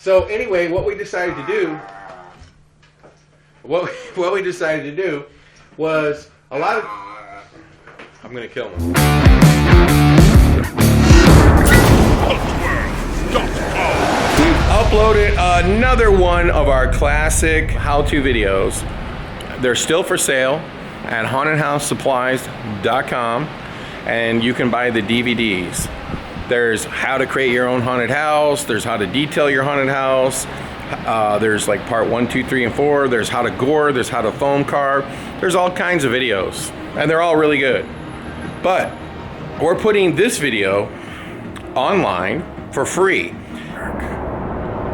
So anyway, what we decided to do, what we decided to do was a lot of. I'm gonna kill him. We've uploaded another one of our classic how-to videos. They're still for sale at hauntedhousesupplies.com, and you can buy the DVDs. There's how to create your own haunted house. There's how to detail your haunted house. There's like part 1, 2, 3, and 4. There's how to gore. There's how to foam carve. There's all kinds of videos, and they're all really good. But we're putting this video online for free.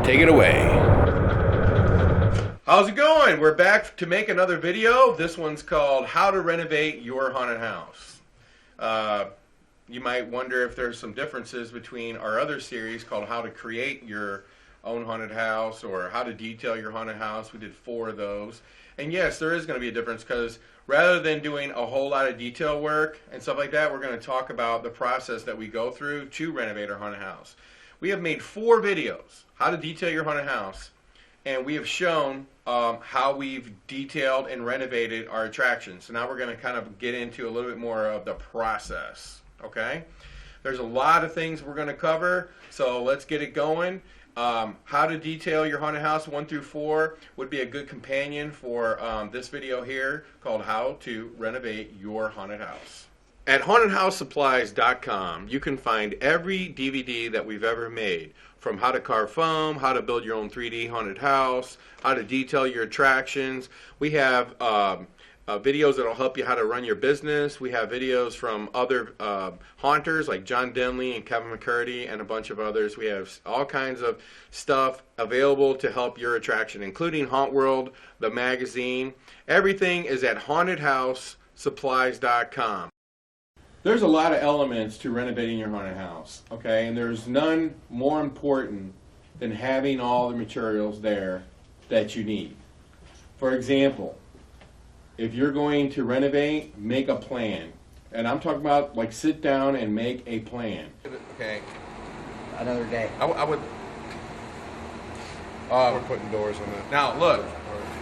Take it away. How's it going? We're back to make another video. This one's called How to Renovate Your Haunted House. You might wonder if there's some differences between our other series called How to Create Your Own Haunted House or How to Detail Your Haunted House. We did 4 of those. And yes, there is going to be a difference because rather than doing a whole lot of detail work and stuff like that, we're going to talk about the process that we go through to renovate our haunted house. We have made 4 videos, How to Detail Your Haunted House, and we have shown how we've detailed and renovated our attractions. So now we're going to kind of get into a little bit more of the process. Okay, there's a lot of things we're going to cover, so let's get it going. How to detail your haunted house 1 through 4 would be a good companion for this video here called How to Renovate Your Haunted House. At hauntedhousesupplies.com you can find every DVD that we've ever made, from how to carve foam, how to build your own 3D haunted house, how to detail your attractions. We have videos that will help you how to run your business. We have videos from other haunters like John Denley and Kevin McCurdy and a bunch of others. We have all kinds of stuff available to help your attraction, including Haunt World, the magazine. Everything is at hauntedhousesupplies.com. There's a lot of elements to renovating your haunted house, okay? And there's none more important than having all the materials there that you need. For example, if you're going to renovate, make a plan. And I'm talking about, like, sit down and make a plan. Okay. Another day. I would... We're putting doors on that. Now, look.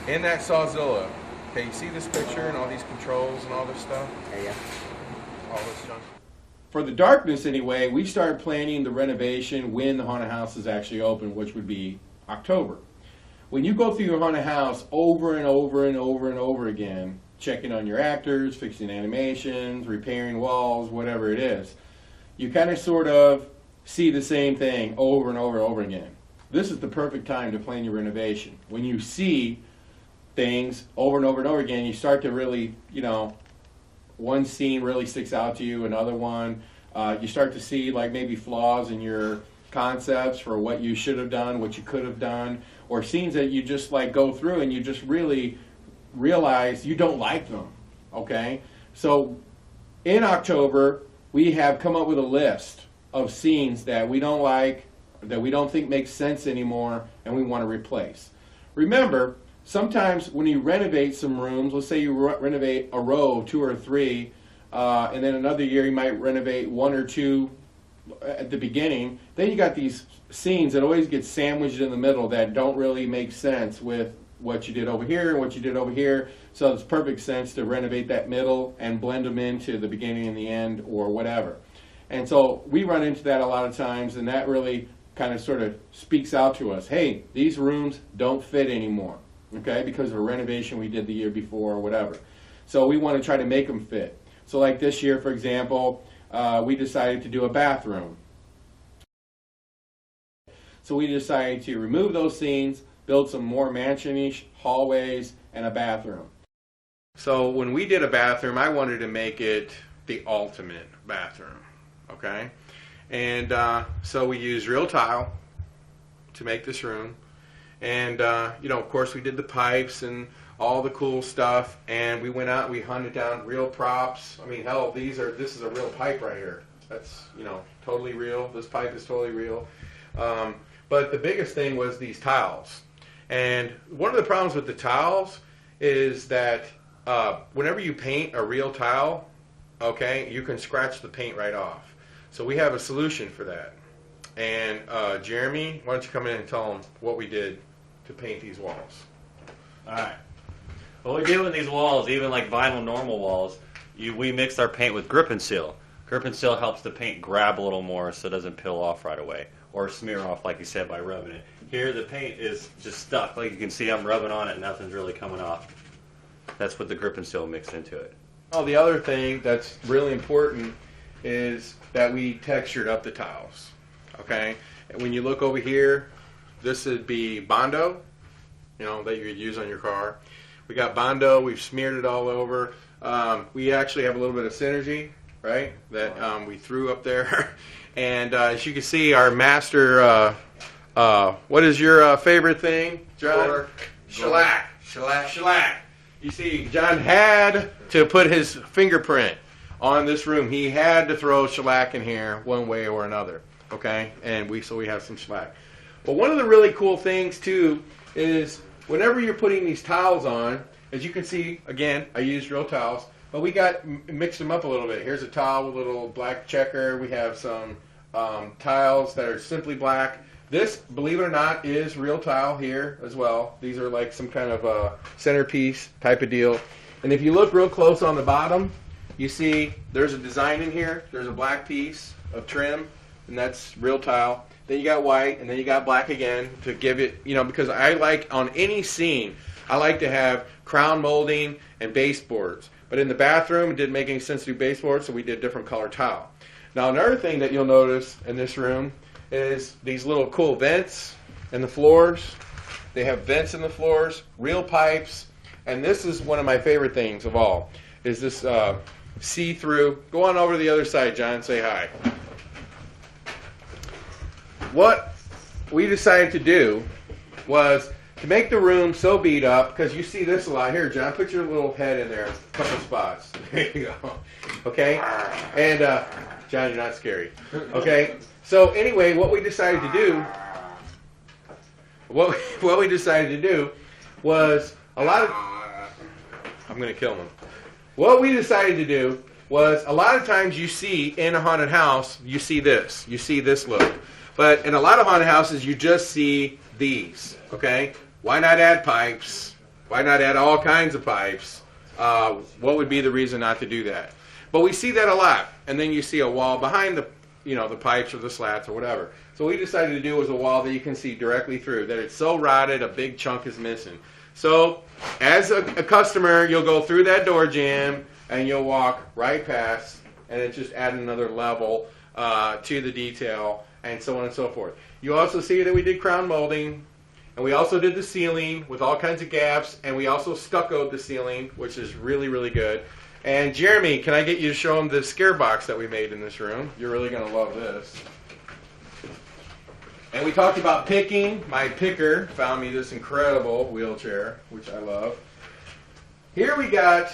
In that Sawzilla, okay, you see this picture and all these controls and all this stuff? Yeah. All this junk. For the darkness, anyway, we started planning the renovation when the haunted house is actually open, which would be October. When you go through your haunted house over and over and over and over again, checking on your actors, fixing animations, repairing walls, whatever it is, you kind of sort of see the same thing over and over and over again. This is the perfect time to plan your renovation. When you see things over and over and over again, you start to really, you know, one scene really sticks out to you, another one. You start to see like maybe flaws in your concepts for what you should have done, what you could have done, or scenes that you just like go through and you just really realize you don't like them, okay? So in October, we have come up with a list of scenes that we don't like, that we don't think make sense anymore, and we want to replace. Remember, sometimes when you renovate some rooms, let's say you renovate a row, 2 or 3, and then another year you might renovate 1 or 2 at the beginning, then you got these scenes that always get sandwiched in the middle that don't really make sense with what you did over here and what you did over here. So it's perfect sense to renovate that middle and blend them into the beginning and the end or whatever. And so we run into that a lot of times, and that really kind of sort of speaks out to us. Hey, these rooms don't fit anymore, okay, because of a renovation we did the year before or whatever. So we want to try to make them fit. So like this year, for example, we decided to do a bathroom. So we decided to remove those scenes, build some more mansion-ish hallways and a bathroom. So when we did a bathroom, I wanted to make it the ultimate bathroom, okay? And so we used real tile to make this room. And, you know, of course we did the pipes and all the cool stuff, and we went out and we hunted down real props. I mean, hell, this is a real pipe right here. That's, you know, totally real. This pipe is totally real. But the biggest thing was these tiles. And one of the problems with the tiles is that whenever you paint a real tile, okay, you can scratch the paint right off. So we have a solution for that. And Jeremy, why don't you come in and tell them what we did to paint these walls? All right. What we do with these walls, even like vinyl normal walls, we mix our paint with grip and seal. Grip and seal helps the paint grab a little more so it doesn't peel off right away or smear off, like you said, by rubbing it. Here the paint is just stuck. Like you can see, I'm rubbing on it and nothing's really coming off. That's what the grip and seal mixed into it. Oh, the other thing that's really important is that we textured up the tiles. Okay? And when you look over here, this would be Bondo, you know, that you would use on your car. We got Bondo, we've smeared it all over. We actually have a little bit of synergy, right, that we threw up there. And as you can see, our master, what is your favorite thing, John? Shellac. Shellac. You see, John had to put his fingerprint on this room. He had to throw shellac in here one way or another, okay? And so we have some shellac. But one of the really cool things, too, is whenever you're putting these tiles on, as you can see, again, I used real tiles, but we mixed them up a little bit. Here's a tile with a little black checker. We have some tiles that are simply black. This, believe it or not, is real tile here as well. These are like some kind of centerpiece type of deal. And if you look real close on the bottom, you see there's a design in here. There's a black piece of trim, and that's real tile. Then you got white, and then you got black again to give it, you know, because I like, on any scene, I like to have crown molding and baseboards. But in the bathroom, it didn't make any sense to do baseboards, so we did different color tile. Now, another thing that you'll notice in this room is these little cool vents in the floors. They have vents in the floors, real pipes, and this is one of my favorite things of all, is this see-through. Go on over to the other side, John, say hi. What we decided to do was to make the room so beat up, because you see this a lot. Here, John, put your little head in there, a couple spots. There you go. Okay? And, John, you're not scary. Okay? So anyway, what we decided to do, was a lot of, I'm going to kill him. What we decided to do was, a lot of times you see in a haunted house, you see this look. But in a lot of haunted houses, you just see these, okay? Why not add pipes? Why not add all kinds of pipes? What would be the reason not to do that? But we see that a lot. And then you see a wall behind the, you know, the pipes or the slats or whatever. So what we decided to do was a wall that you can see directly through, that it's so rotted a big chunk is missing. So as a customer, you'll go through that door jamb and you'll walk right past, and it's just add another level to the detail, and so on and so forth. You also see that we did crown molding, and we also did the ceiling with all kinds of gaps, and we also stuccoed the ceiling, which is really, really good. And Jeremy, can I get you to show them the scare box that we made in this room? You're really going to love this. And we talked about picking. My picker found me this incredible wheelchair, which I love. Here we got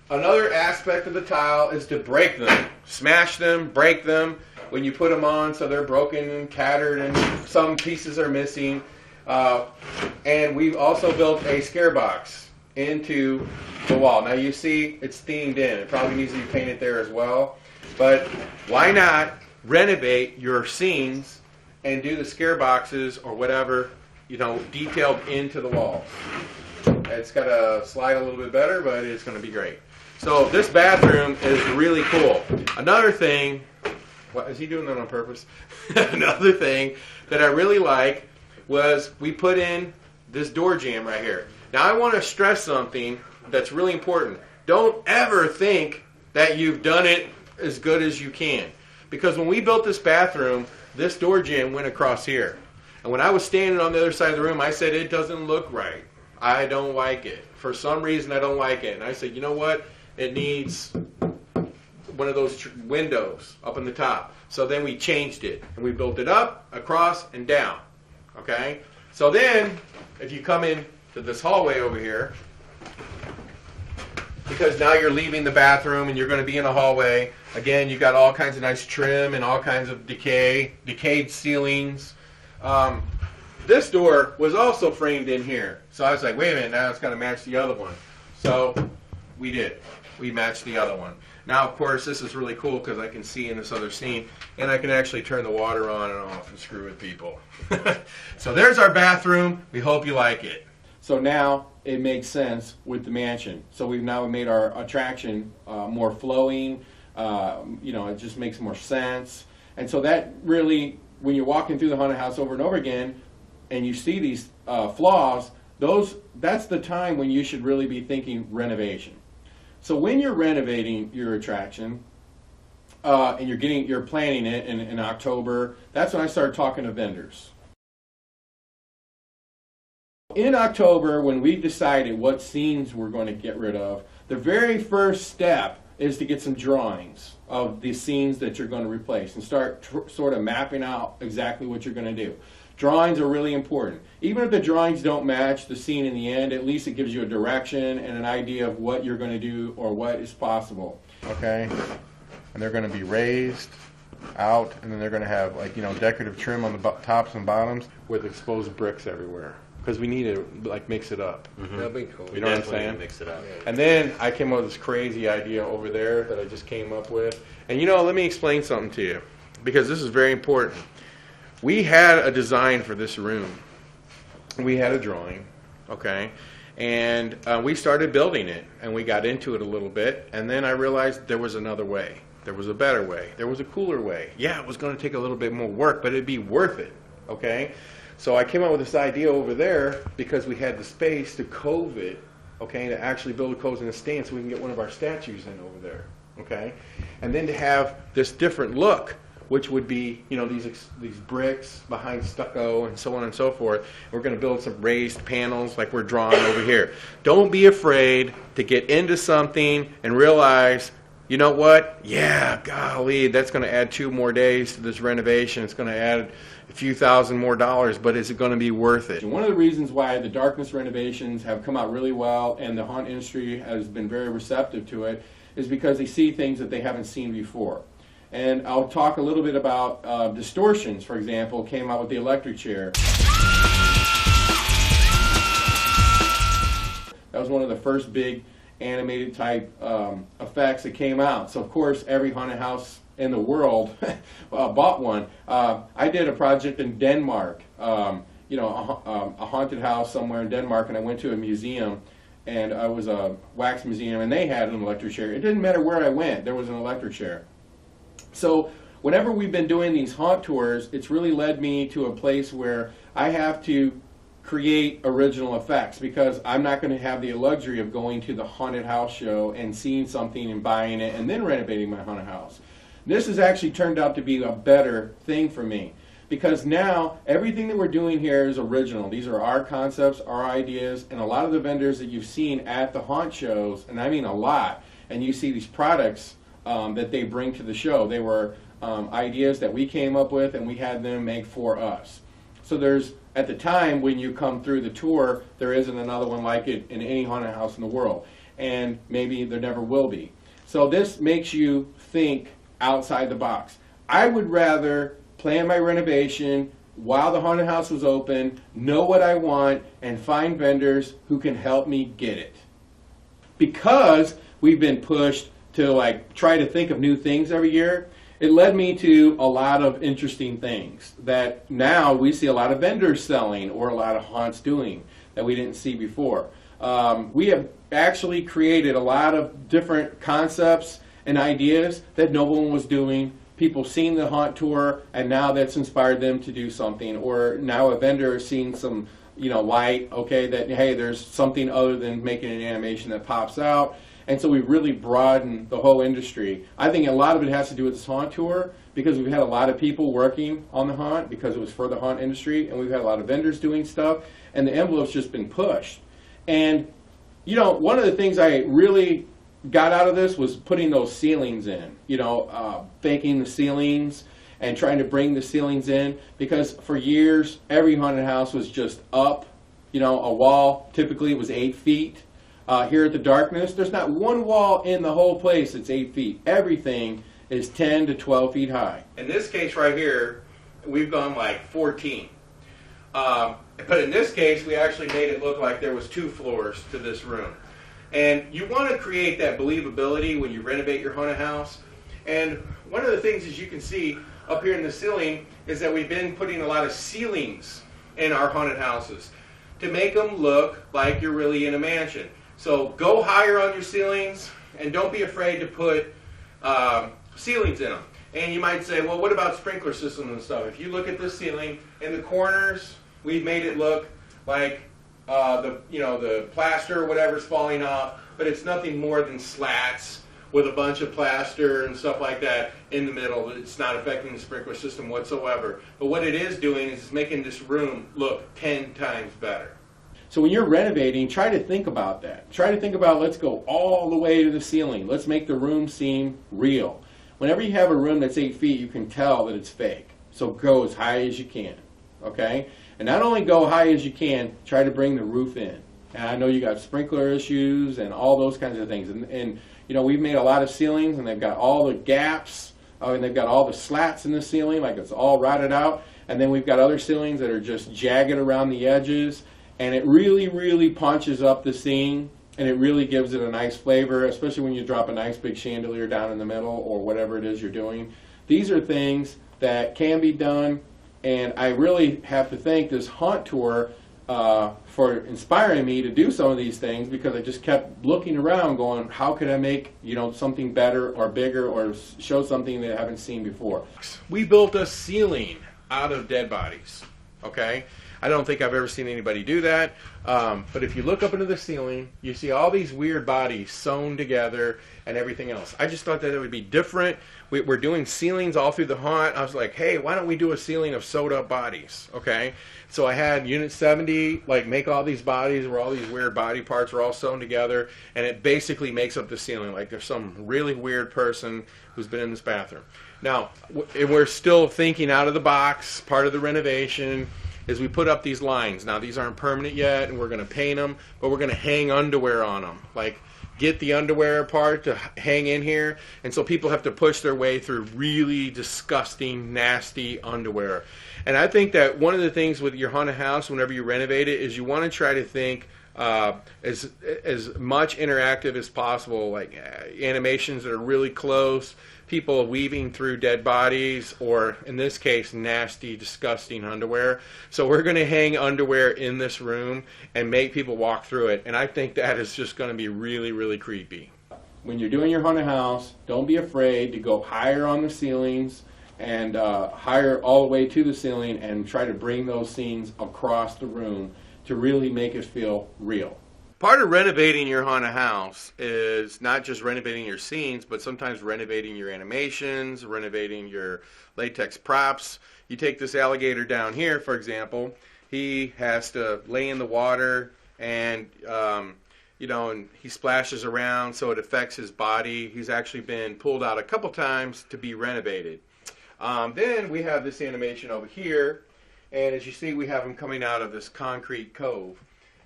another aspect of the tile is to break them. Smash them, break them when you put them on, so they're broken and tattered and some pieces are missing. And we've also built a scare box into the wall. Now you see it's themed in. It probably needs to be painted there as well. But why not renovate your scenes and do the scare boxes or whatever, you know, detailed into the walls. It's got to slide a little bit better, but it's going to be great. So this bathroom is really cool. Another thing, what is he doing that on purpose? Another thing that I really like was we put in this door jamb right here. Now I want to stress something that's really important. Don't ever think that you've done it as good as you can. Because when we built this bathroom, this door jamb went across here. And when I was standing on the other side of the room, I said, it doesn't look right. I don't like it. For some reason, I don't like it. And I said, you know what? It needs one of those windows up on the top. So then we changed it. And we built it up, across, and down. Okay? So then, if you come in to this hallway over here, because now you're leaving the bathroom and you're going to be in a hallway. Again, you've got all kinds of nice trim and all kinds of decayed ceilings. This door was also framed in here. So I was like, wait a minute, now it's got to match the other one. So we did. we matched the other one. Now, of course, this is really cool because I can see in this other scene, and I can actually turn the water on and off and screw with people. So there's our bathroom. We hope you like it. So now it makes sense with the mansion. So we've now made our attraction more flowing. It just makes more sense. And so that really, when you're walking through the haunted house over and over again, and you see these flaws, that's the time when you should really be thinking renovation. So when you're renovating your attraction, and you're planning it in October, that's when I start talking to vendors. In October, when we decided what scenes we're going to get rid of, the very first step is to get some drawings of the scenes that you're going to replace and start sort of mapping out exactly what you're going to do. Drawings are really important. Even if the drawings don't match the scene in the end, at least it gives you a direction and an idea of what you're going to do or what is possible. Okay? And they're going to be raised out, and then they're going to have decorative trim on the tops and bottoms with exposed bricks everywhere. Because we need to mix it up. Mm-hmm. That'd be cool. You know what I'm saying? Mix it up. And then I came up with this crazy idea over there that I just came up with. And let me explain something to you, because this is very important. We had a design for this room. We had a drawing, okay? And we started building it, and we got into it a little bit, and then I realized there was another way. There was a better way. There was a cooler way. Yeah, it was going to take a little bit more work, but it'd be worth it, okay? So I came up with this idea over there because we had the space to cove it, okay, to actually build a cove in a stand so we can get one of our statues in over there, okay? And then to have this different look, which would be, these bricks behind stucco and so on and so forth. We're going to build some raised panels like we're drawing over here. Don't be afraid to get into something and realize, you know what? Yeah, golly, that's going to add 2 more days to this renovation. It's going to add a few thousand more dollars, but is it going to be worth it? And one of the reasons why the darkness renovations have come out really well and the haunt industry has been very receptive to it is because they see things that they haven't seen before. And I'll talk a little bit about distortions, for example, came out with the electric chair. That was one of the first big animated type effects that came out. So of course every haunted house in the world bought one. I did a project in Denmark, a haunted house somewhere in Denmark, and I went to a museum, and it was a wax museum, and they had an electric chair. It didn't matter where I went, there was an electric chair. So whenever we've been doing these haunt tours, it's really led me to a place where I have to create original effects, because I'm not going to have the luxury of going to the haunted house show and seeing something and buying it and then renovating my haunted house. This has actually turned out to be a better thing for me, because now everything that we're doing here is original. These are our concepts, our ideas, and a lot of the vendors that you've seen at the haunt shows, and I mean a lot, and you see these products that they bring to the show. They were ideas that we came up with and we had them make for us. So there's, at the time when you come through the tour, there isn't another one like it in any haunted house in the world. And maybe there never will be. So this makes you think outside the box. I would rather plan my renovation while the haunted house was open, know what I want, and find vendors who can help me get it. Because we've been pushed to try to think of new things every year, it led me to a lot of interesting things that now we see a lot of vendors selling or a lot of haunts doing that we didn't see before. We have actually created a lot of different concepts and ideas that no one was doing. People seen the haunt tour, and now that's inspired them to do something. Or now a vendor is seeing some light, okay, that hey, there's something other than making an animation that pops out. And so we've really broadened the whole industry. I think a lot of it has to do with this haunt tour, because we've had a lot of people working on the haunt because it was for the haunt industry, and we've had a lot of vendors doing stuff, and the envelope's just been pushed. And one of the things I really got out of this was putting those ceilings in, baking the ceilings and trying to bring the ceilings in, because for years every haunted house was just up, a wall. Typically it was 8 feet. Here at the Darkness, there's not one wall in the whole place that's 8 feet. Everything is 10 to 12 feet high. In this case right here, we've gone 14. But in this case, we actually made it look like there was 2 floors to this room. And you want to create that believability when you renovate your haunted house. And one of the things, as you can see up here in the ceiling, is that we've been putting a lot of ceilings in our haunted houses to make them look like you're really in a mansion. So go higher on your ceilings, and don't be afraid to put ceilings in them. And you might say, well, what about sprinkler systems and stuff? If you look at this ceiling, in the corners, we've made it look like the plaster or whatever's falling off, but it's nothing more than slats with a bunch of plaster and stuff like that in the middle. It's not affecting the sprinkler system whatsoever. But what it is doing is it's making this room look 10 times better. So when you're renovating, try to think about that. Try to think about, let's go all the way to the ceiling. Let's make the room seem real. Whenever you have a room that's 8 feet, you can tell that it's fake. So go as high as you can, okay? And not only go high as you can, try to bring the roof in. And I know you got sprinkler issues and all those kinds of things. And you know, we've made a lot of ceilings, and they've got all the gaps, and they've got all the slats in the ceiling, like it's all rotted out. And then we've got other ceilings that are just jagged around the edges. And it really, really punches up the scene, and it really gives it a nice flavor, especially when you drop a nice big chandelier down in the middle or whatever it is you're doing. These are things that can be done, and I really have to thank this haunt tour for inspiring me to do some of these things, because I just kept looking around going, how could I make, you know, something better or bigger or show something that I haven't seen before. We built a ceiling out of dead bodies, okay? I don't think I've ever seen anybody do that, but if you look up into the ceiling, you see all these weird bodies sewn together and everything else. I just thought that it would be different. We're doing ceilings all through the haunt. I was like, hey, why don't we do a ceiling of sewed up bodies, okay? So I had Unit 70 like make all these bodies where all these weird body parts are all sewn together, and it basically makes up the ceiling like there's some really weird person who's been in this bathroom. Now, we're still thinking out of the box. Part of the renovation is we put up these lines. Now, these aren't permanent yet, and we're going to paint them, but we're going to hang underwear on them. Like, get the underwear part to hang in here, and so people have to push their way through really disgusting, nasty underwear. And I think that one of the things with your haunted house, whenever you renovate it, is you want to try to think as much interactive as possible, like animations that are really close, people weaving through dead bodies, or in this case, nasty, disgusting underwear. So we're going to hang underwear in this room and make people walk through it, and I think that is just going to be really, really creepy. When you're doing your haunted house, don't be afraid to go higher on the ceilings and higher all the way to the ceiling, and try to bring those scenes across the room to really make it feel real. Part of renovating your haunted house is not just renovating your scenes, but sometimes renovating your animations, renovating your latex props. You take this alligator down here, for example, he has to lay in the water, and and he splashes around, so it affects his body. He's actually been pulled out a couple times to be renovated. Then we have this animation over here, and as you see, we have him coming out of this concrete cove.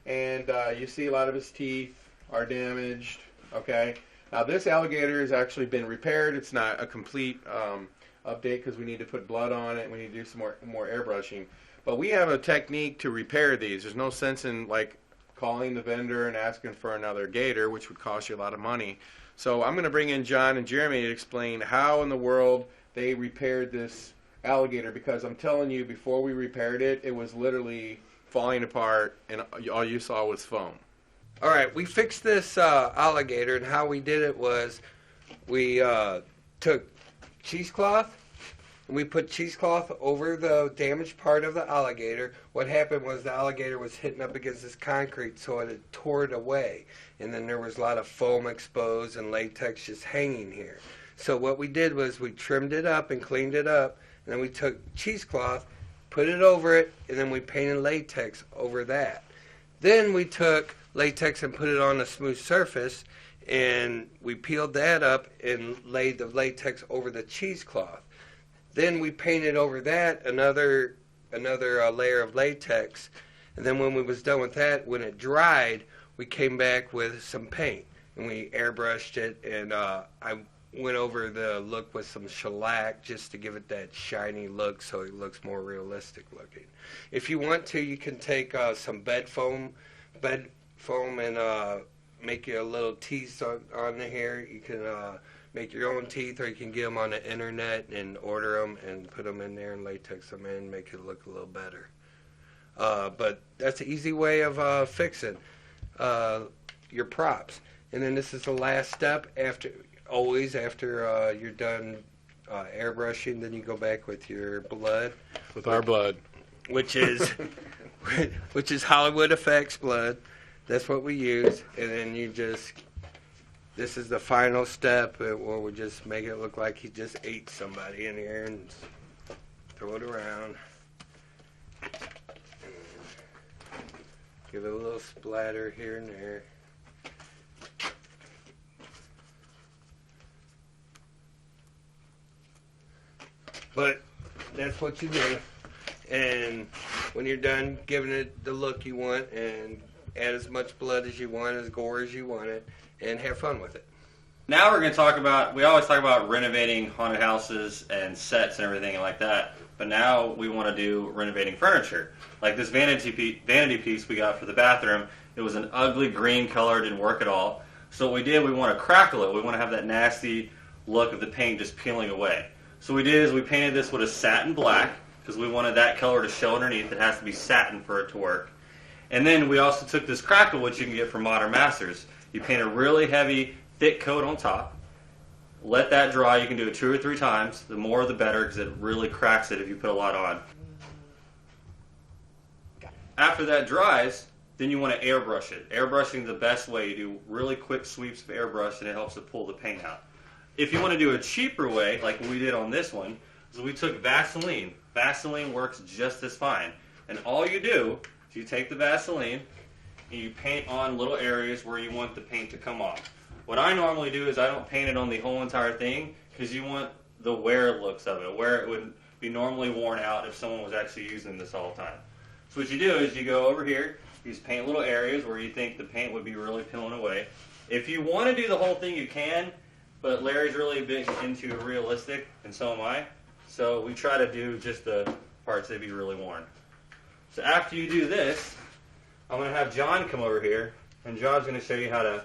And you see a lot of his teeth are damaged, okay? Now this alligator has actually been repaired. It's not a complete update because we need to put blood on it. We need to do some more airbrushing. But we have a technique to repair these. There's no sense in like calling the vendor and asking for another gator, which would cost you a lot of money. So I'm going to bring in John and Jeremy to explain how in the world they repaired this alligator, because I'm telling you, before we repaired it, it was literally falling apart, and all you saw was foam. All right, we fixed this alligator, and how we did it was we took cheesecloth, and we put cheesecloth over the damaged part of the alligator. What happened was the alligator was hitting up against this concrete, so it had tore it away, and then there was a lot of foam exposed and latex just hanging here. So what we did was we trimmed it up and cleaned it up, and then we took cheesecloth, put it over it, and then we painted latex over that. Then we took latex and put it on a smooth surface, and we peeled that up and laid the latex over the cheesecloth. Then we painted over that another layer of latex, and then when we was done with that, when it dried, we came back with some paint, and we airbrushed it, and I went over the look with some shellac just to give it that shiny look so it looks more realistic looking. If you want to, you can take some bed foam and make you a little teeth on the hair. You can make your own teeth, or you can get them on the internet and order them and put them in there and latex them in, make it look a little better. But that's an easy way of fixing your props. And then this is the last step after you're done airbrushing. Then you go back with your blood. With our blood. Which is Hollywood Effects blood. That's what we use. And then this is the final step where we just make it look like he just ate somebody in here and throw it around. Give it a little splatter here and there. But that's what you do. And when you're done giving it the look you want, and add as much blood as you want, as gore as you want it, and have fun with it. Now we're going to talk about, we always talk about renovating haunted houses and sets and everything like that, but now we want to do renovating furniture. Like this vanity piece we got for the bathroom, it was an ugly green color, didn't work at all. So what we did, we want to crackle it. We want to have that nasty look of the paint just peeling away. So what we did is we painted this with a satin black, because we wanted that color to show underneath. It has to be satin for it to work. And then we also took this crackle, which you can get from Modern Masters. You paint a really heavy, thick coat on top. Let that dry. You can do it 2 or 3 times. The more the better, because it really cracks it if you put a lot on. After that dries, then you want to airbrush it. Airbrushing is the best way. You do really quick sweeps of airbrush, and it helps to pull the paint out. If you want to do a cheaper way, like what we did on this one, is we took Vaseline. Vaseline works just as fine. And all you do is you take the Vaseline and you paint on little areas where you want the paint to come off. What I normally do is I don't paint it on the whole entire thing, because you want the wear looks of it, where it would be normally worn out if someone was actually using this all the time. So what you do is you go over here, you just paint little areas where you think the paint would be really peeling away. If you want to do the whole thing, you can, but Larry's really big into realistic, and so am I. So we try to do just the parts that be really worn. So after you do this, I'm going to have John come over here, and John's going to show you how to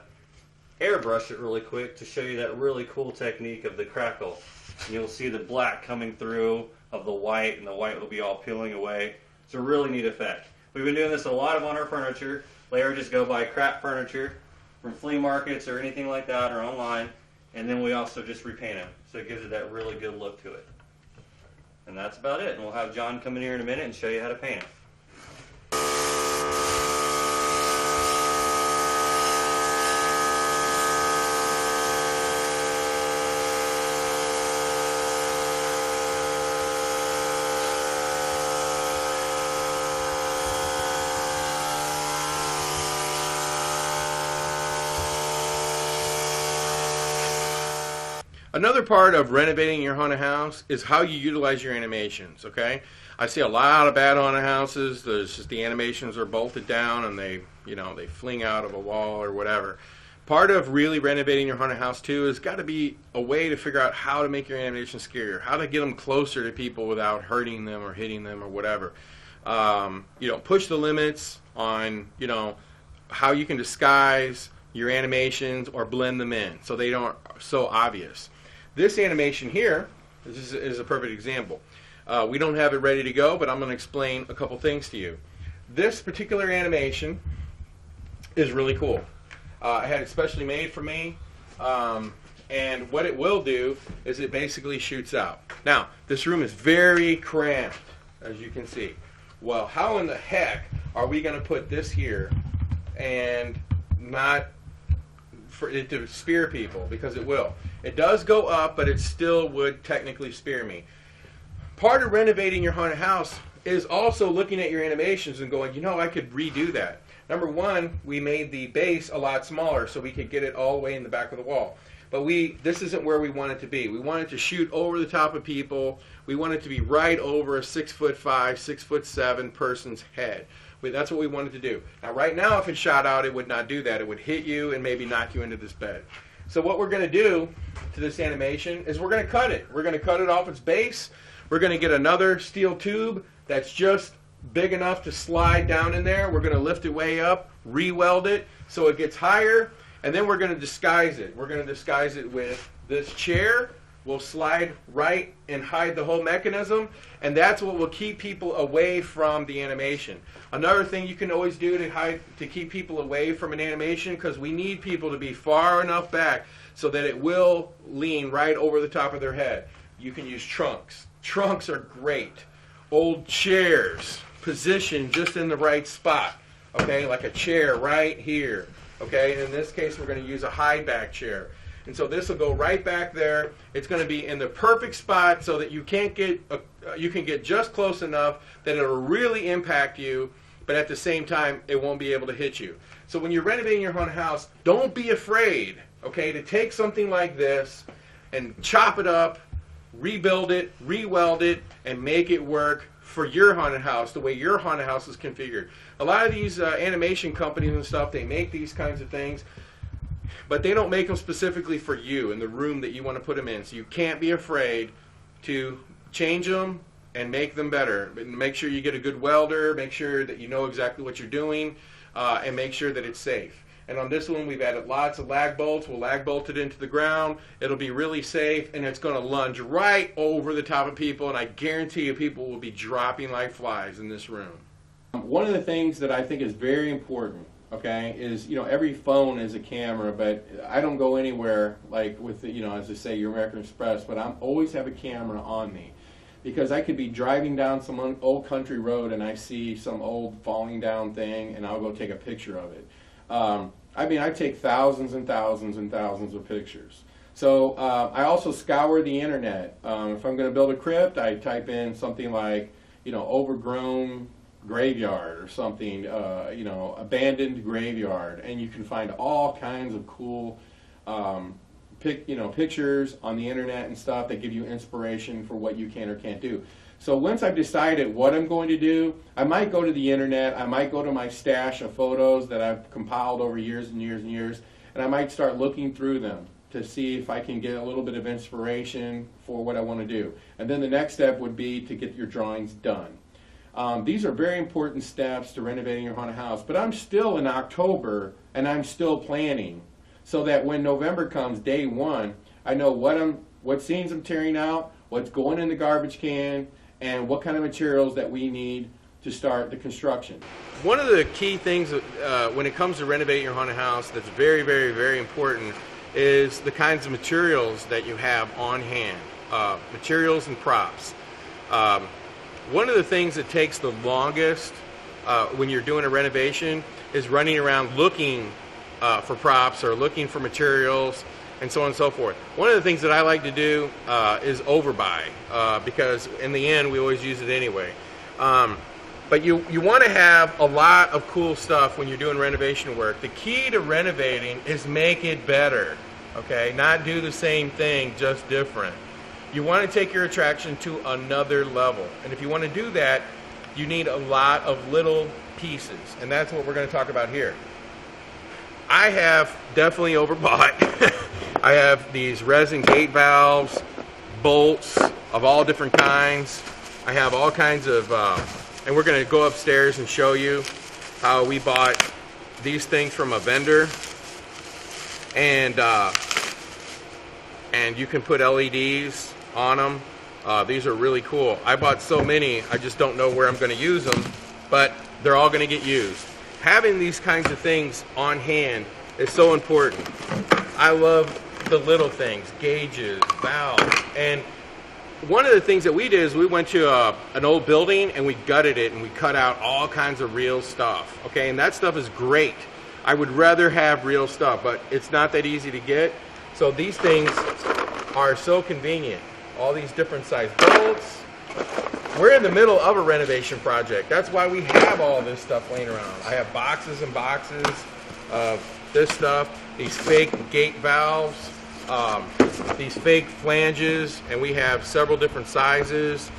airbrush it really quick to show you that really cool technique of the crackle. And you'll see the black coming through of the white, and the white will be all peeling away. It's a really neat effect. We've been doing this a lot on our furniture. Larry just go buy crap furniture from flea markets or anything like that, or online, and then we also just repaint them. So it gives it that really good look to it. And that's about it. And we'll have John come in here in a minute and show you how to paint it. Another part of renovating your haunted house is how you utilize your animations, okay? I see a lot of bad haunted houses. There's just the animations are bolted down and they fling out of a wall or whatever. Part of really renovating your haunted house too has got to be a way to figure out how to make your animations scarier, how to get them closer to people without hurting them or hitting them or whatever. Push the limits on, how you can disguise your animations or blend them in so they aren't so obvious. This animation here is a perfect example. We don't have it ready to go, but I'm going to explain a couple things to you. This particular animation is really cool. I had it specially made for me, and what it will do is it basically shoots out. Now, this room is very cramped, as you can see. Well, how in the heck are we going to put this here and not for it to spear people? Because it will. It does go up, but it still would technically spear me. Part of renovating your haunted house is also looking at your animations and going, I could redo that. Number one, we made the base a lot smaller so we could get it all the way in the back of the wall. But this isn't where we want it to be. We want it to shoot over the top of people. We want it to be right over a 6'5", 6'7" person's head. That's what we wanted to do. Now, right now, if it shot out, it would not do that. It would hit you and maybe knock you into this bed. So what we're going to do to this animation is we're going to cut it. We're going to cut it off its base. We're going to get another steel tube that's just big enough to slide down in there. We're going to lift it way up, re-weld it so it gets higher, And then we're going to disguise it. We're going to disguise it with this chair. We'll slide right and hide the whole mechanism, and that's what will keep people away from the animation. Another thing you can always do to keep people away from an animation, because we need people to be far enough back so that it will lean right over the top of their head. You can use trunks. Trunks are great. Old chairs, positioned just in the right spot. Okay, like a chair right here. Okay, and in this case we're going to use a high back chair. And so this will go right back there. It's going to be in the perfect spot so that you can get just close enough that it'll really impact you, but at the same time it won't be able to hit you. So when you're renovating your haunted house, don't be afraid, okay, to take something like this and chop it up, rebuild it, re-weld it, and make it work for your haunted house, the way your haunted house is configured. A lot of these animation companies and stuff, they make these kinds of things, but they don't make them specifically for you in the room that you want to put them in. So you can't be afraid to change them and make them better. But make sure you get a good welder, make sure that you know exactly what you're doing, and make sure that it's safe. And on this one, we've added lots of lag bolts. We'll lag bolt it into the ground. It'll be really safe, and it's going to lunge right over the top of people, and I guarantee you people will be dropping like flies in this room. One of the things that I think is very important, okay, is, you know, every phone is a camera, but I don't go anywhere like with, the, you know, as I say, your American Express, but I always have a camera on me. Because I could be driving down some old country road and I see some old falling down thing, and I'll go take a picture of it. I mean, I take thousands and thousands and thousands of pictures. So I also scour the internet. If I'm going to build a crypt, I type in something like, you know, overgrown graveyard or something, you know, abandoned graveyard, and you can find all kinds of cool pictures on the internet and stuff that give you inspiration for what you can or can't do. So once I've decided what I'm going to do, I might go to the internet, I might go to my stash of photos that I've compiled over years and years and years, and I might start looking through them to see if I can get a little bit of inspiration for what I want to do. And then the next step would be to get your drawings done. These are very important steps to renovating your haunted house, but I'm still in October and I'm still planning, so that when November comes, day one, I know what scenes I'm tearing out, what's going in the garbage can, and what kind of materials that we need to start the construction. One of the key things when it comes to renovating your haunted house that's very, very, very important is the kinds of materials that you have on hand, materials and props. One of the things that takes the longest when you're doing a renovation is running around looking for props or looking for materials and so on and so forth. One of the things that I like to do is overbuy, because in the end we always use it anyway. But you want to have a lot of cool stuff when you're doing renovation work. The key to renovating is make it better, okay? Not do the same thing, just different. You want to take your attraction to another level. And if you want to do that, you need a lot of little pieces. And that's what we're going to talk about here. I have definitely overbought. I have these resin gate valves, bolts of all different kinds. I have all kinds of, and we're going to go upstairs and show you how we bought these things from a vendor. And you can put LEDs on them. These are really cool. I bought so many, I just don't know where I'm going to use them, but they're all going to get used. Having these kinds of things on hand is so important. I love the little things, gauges, valves, and one of the things that we did is we went to an old building and we gutted it and we cut out all kinds of real stuff, okay, and that stuff is great. I would rather have real stuff, but it's not that easy to get, so these things are so convenient. All these different size bolts. We're in the middle of a renovation project. That's why we have all this stuff laying around. I have boxes and boxes of this stuff, these fake gate valves, these fake flanges, and we have several different sizes.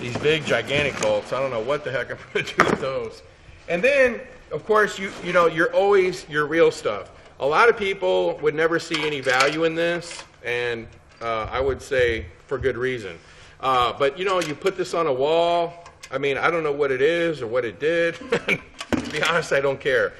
These big gigantic bolts. I don't know what the heck I'm going to do with those. And then, of course, you know, you're always your real stuff. A lot of people would never see any value in this, and I would say for good reason. But you know, you put this on a wall. I mean, I don't know what it is or what it did. To be honest, I don't care.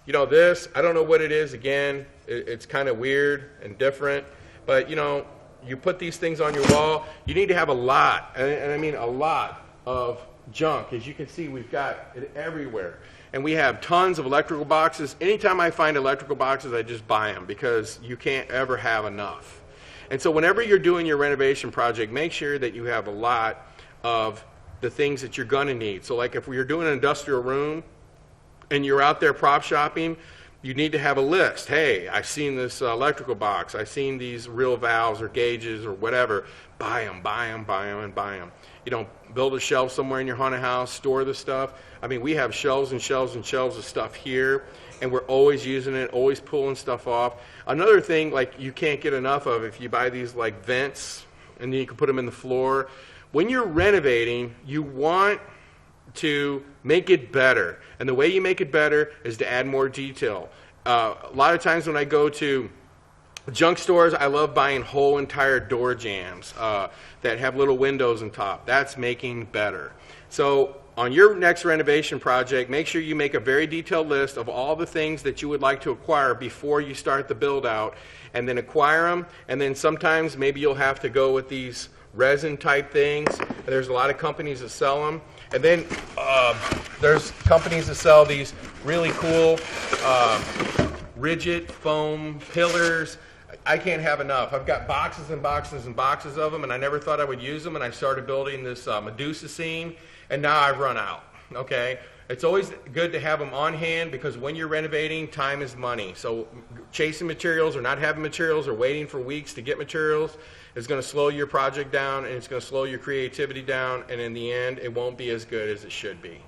You know, this, I don't know what it is. Again, it's kind of weird and different, but you know, you put these things on your wall, you need to have a lot, and I mean a lot of junk. As you can see, we've got it everywhere. And we have tons of electrical boxes. Anytime I find electrical boxes, I just buy them because you can't ever have enough. And so whenever you're doing your renovation project, make sure that you have a lot of the things that you're going to need. So like if you're doing an industrial room and you're out there prop shopping, you need to have a list. Hey, I've seen this electrical box. I've seen these real valves or gauges or whatever. Buy them, buy them, buy them, and buy them. You know, build a shelf somewhere in your haunted house, store the stuff. I mean, we have shelves and shelves and shelves of stuff here, and we're always using it, always pulling stuff off. Another thing, like, you can't get enough of, if you buy these, like, vents, and then you can put them in the floor. When you're renovating, you want to make it better. And the way you make it better is to add more detail. A lot of times when I go to junk stores, I love buying whole entire door jambs that have little windows on top. That's making better. So on your next renovation project, make sure you make a very detailed list of all the things that you would like to acquire before you start the build out, and then acquire them. And then sometimes maybe you'll have to go with these resin type things. There's a lot of companies that sell them. And then there's companies that sell these really cool rigid foam pillars. I can't have enough. I've got boxes and boxes and boxes of them, and I never thought I would use them, and I started building this Medusa scene, and now I've run out, okay? It's always good to have them on hand, because when you're renovating, time is money. So chasing materials or not having materials or waiting for weeks to get materials is going to slow your project down, and it's going to slow your creativity down, and in the end, it won't be as good as it should be.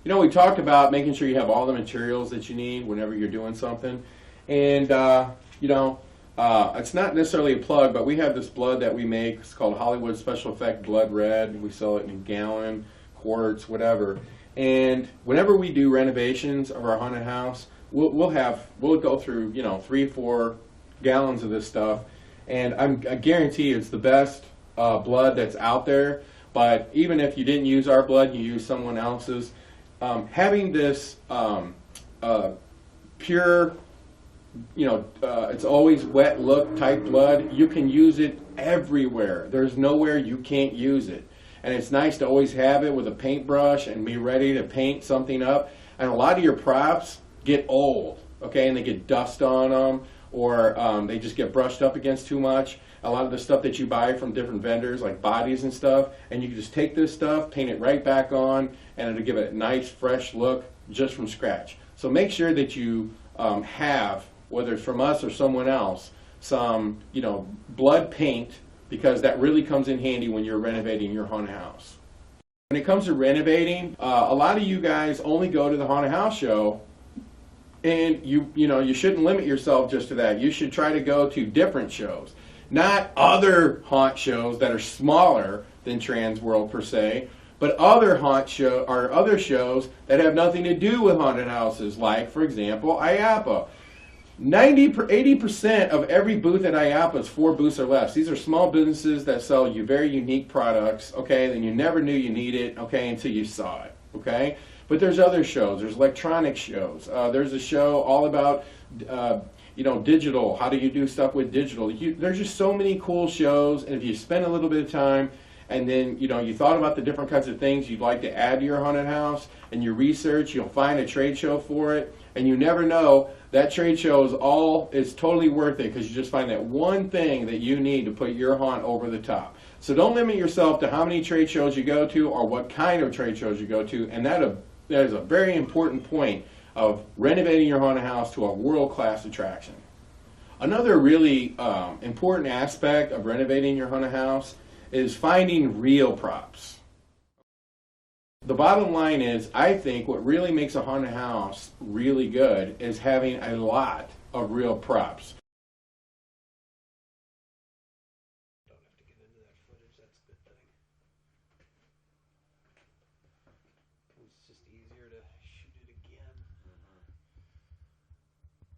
You know, we talked about making sure you have all the materials that you need whenever you're doing something, and you know, it's not necessarily a plug, but we have this blood that we make. It's called Hollywood Special Effect Blood Red. We sell it in a gallon, quarts, whatever. And whenever we do renovations of our haunted house, we'll go through, you know, 3 or 4 gallons of this stuff, and I guarantee it's the best blood that's out there. But even if you didn't use our blood, you use someone else's, having this pure, you know, it's always wet look type blood, you can use it everywhere. There's nowhere you can't use it. And it's nice to always have it with a paintbrush and be ready to paint something up. And a lot of your props get old, okay, and they get dust on them, or they just get brushed up against too much. A lot of the stuff that you buy from different vendors, like bodies and stuff, and you can just take this stuff, paint it right back on, and it'll give it a nice fresh look just from scratch. So make sure that you have, whether it's from us or someone else, some, you know, blood paint, because that really comes in handy when you're renovating your haunted house. When it comes to renovating, a lot of you guys only go to the haunted house show, and you know, you shouldn't limit yourself just to that. You should try to go to different shows, not other haunt shows that are smaller than Trans World per se, but other other shows that have nothing to do with haunted houses, like, for example, IAAPA. 80% of every booth at IAAPA is 4 booths or less. These are small businesses that sell you very unique products, okay, then you never knew you need it, okay, until you saw it, okay? But there's other shows. There's electronic shows. There's a show all about, you know, digital. How do you do stuff with digital? There's just so many cool shows, and if you spend a little bit of time, and then, you know, you thought about the different kinds of things you'd like to add to your haunted house, and you research, you'll find a trade show for it, and you never know, that trade show is totally worth it, because you just find that one thing that you need to put your haunt over the top. So don't limit yourself to how many trade shows you go to or what kind of trade shows you go to, and that is a very important point of renovating your haunted house to a world-class attraction. Another really important aspect of renovating your haunted house is finding real props. The bottom line is, I think what really makes a haunted house really good is having a lot of real props. Don't have to get into that footage, that's a good thing. It's just easier to shoot it again.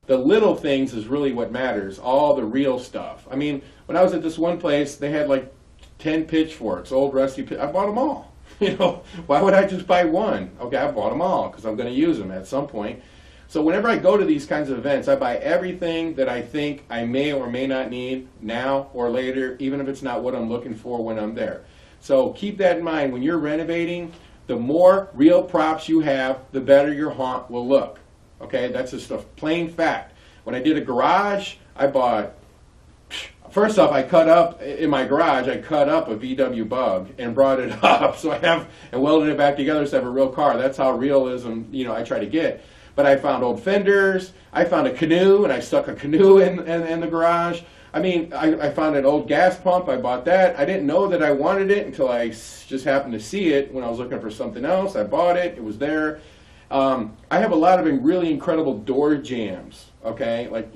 The little things is really what matters, all the real stuff. I mean, when I was at this one place, they had like 10 pitchforks, old rusty I bought them all. You know, why would I just buy one? Okay, I bought them all because I'm going to use them at some point. So whenever I go to these kinds of events, I buy everything that I think I may or may not need now or later, even if it's not what I'm looking for when I'm there. So keep that in mind. When you're renovating, the more real props you have, the better your haunt will look. Okay, that's just a plain fact. When I did a garage, I bought, first off, I cut up, in my garage, I cut up a VW Bug and brought it up. So I have, and welded it back together so I have a real car. That's how realism, I try to get. But I found old fenders, I found a canoe, and I stuck a canoe in the garage. I mean, I found an old gas pump, I bought that. I didn't know that I wanted it until I just happened to see it when I was looking for something else. I bought it, it was there. I have a lot of really incredible door jams, okay? Like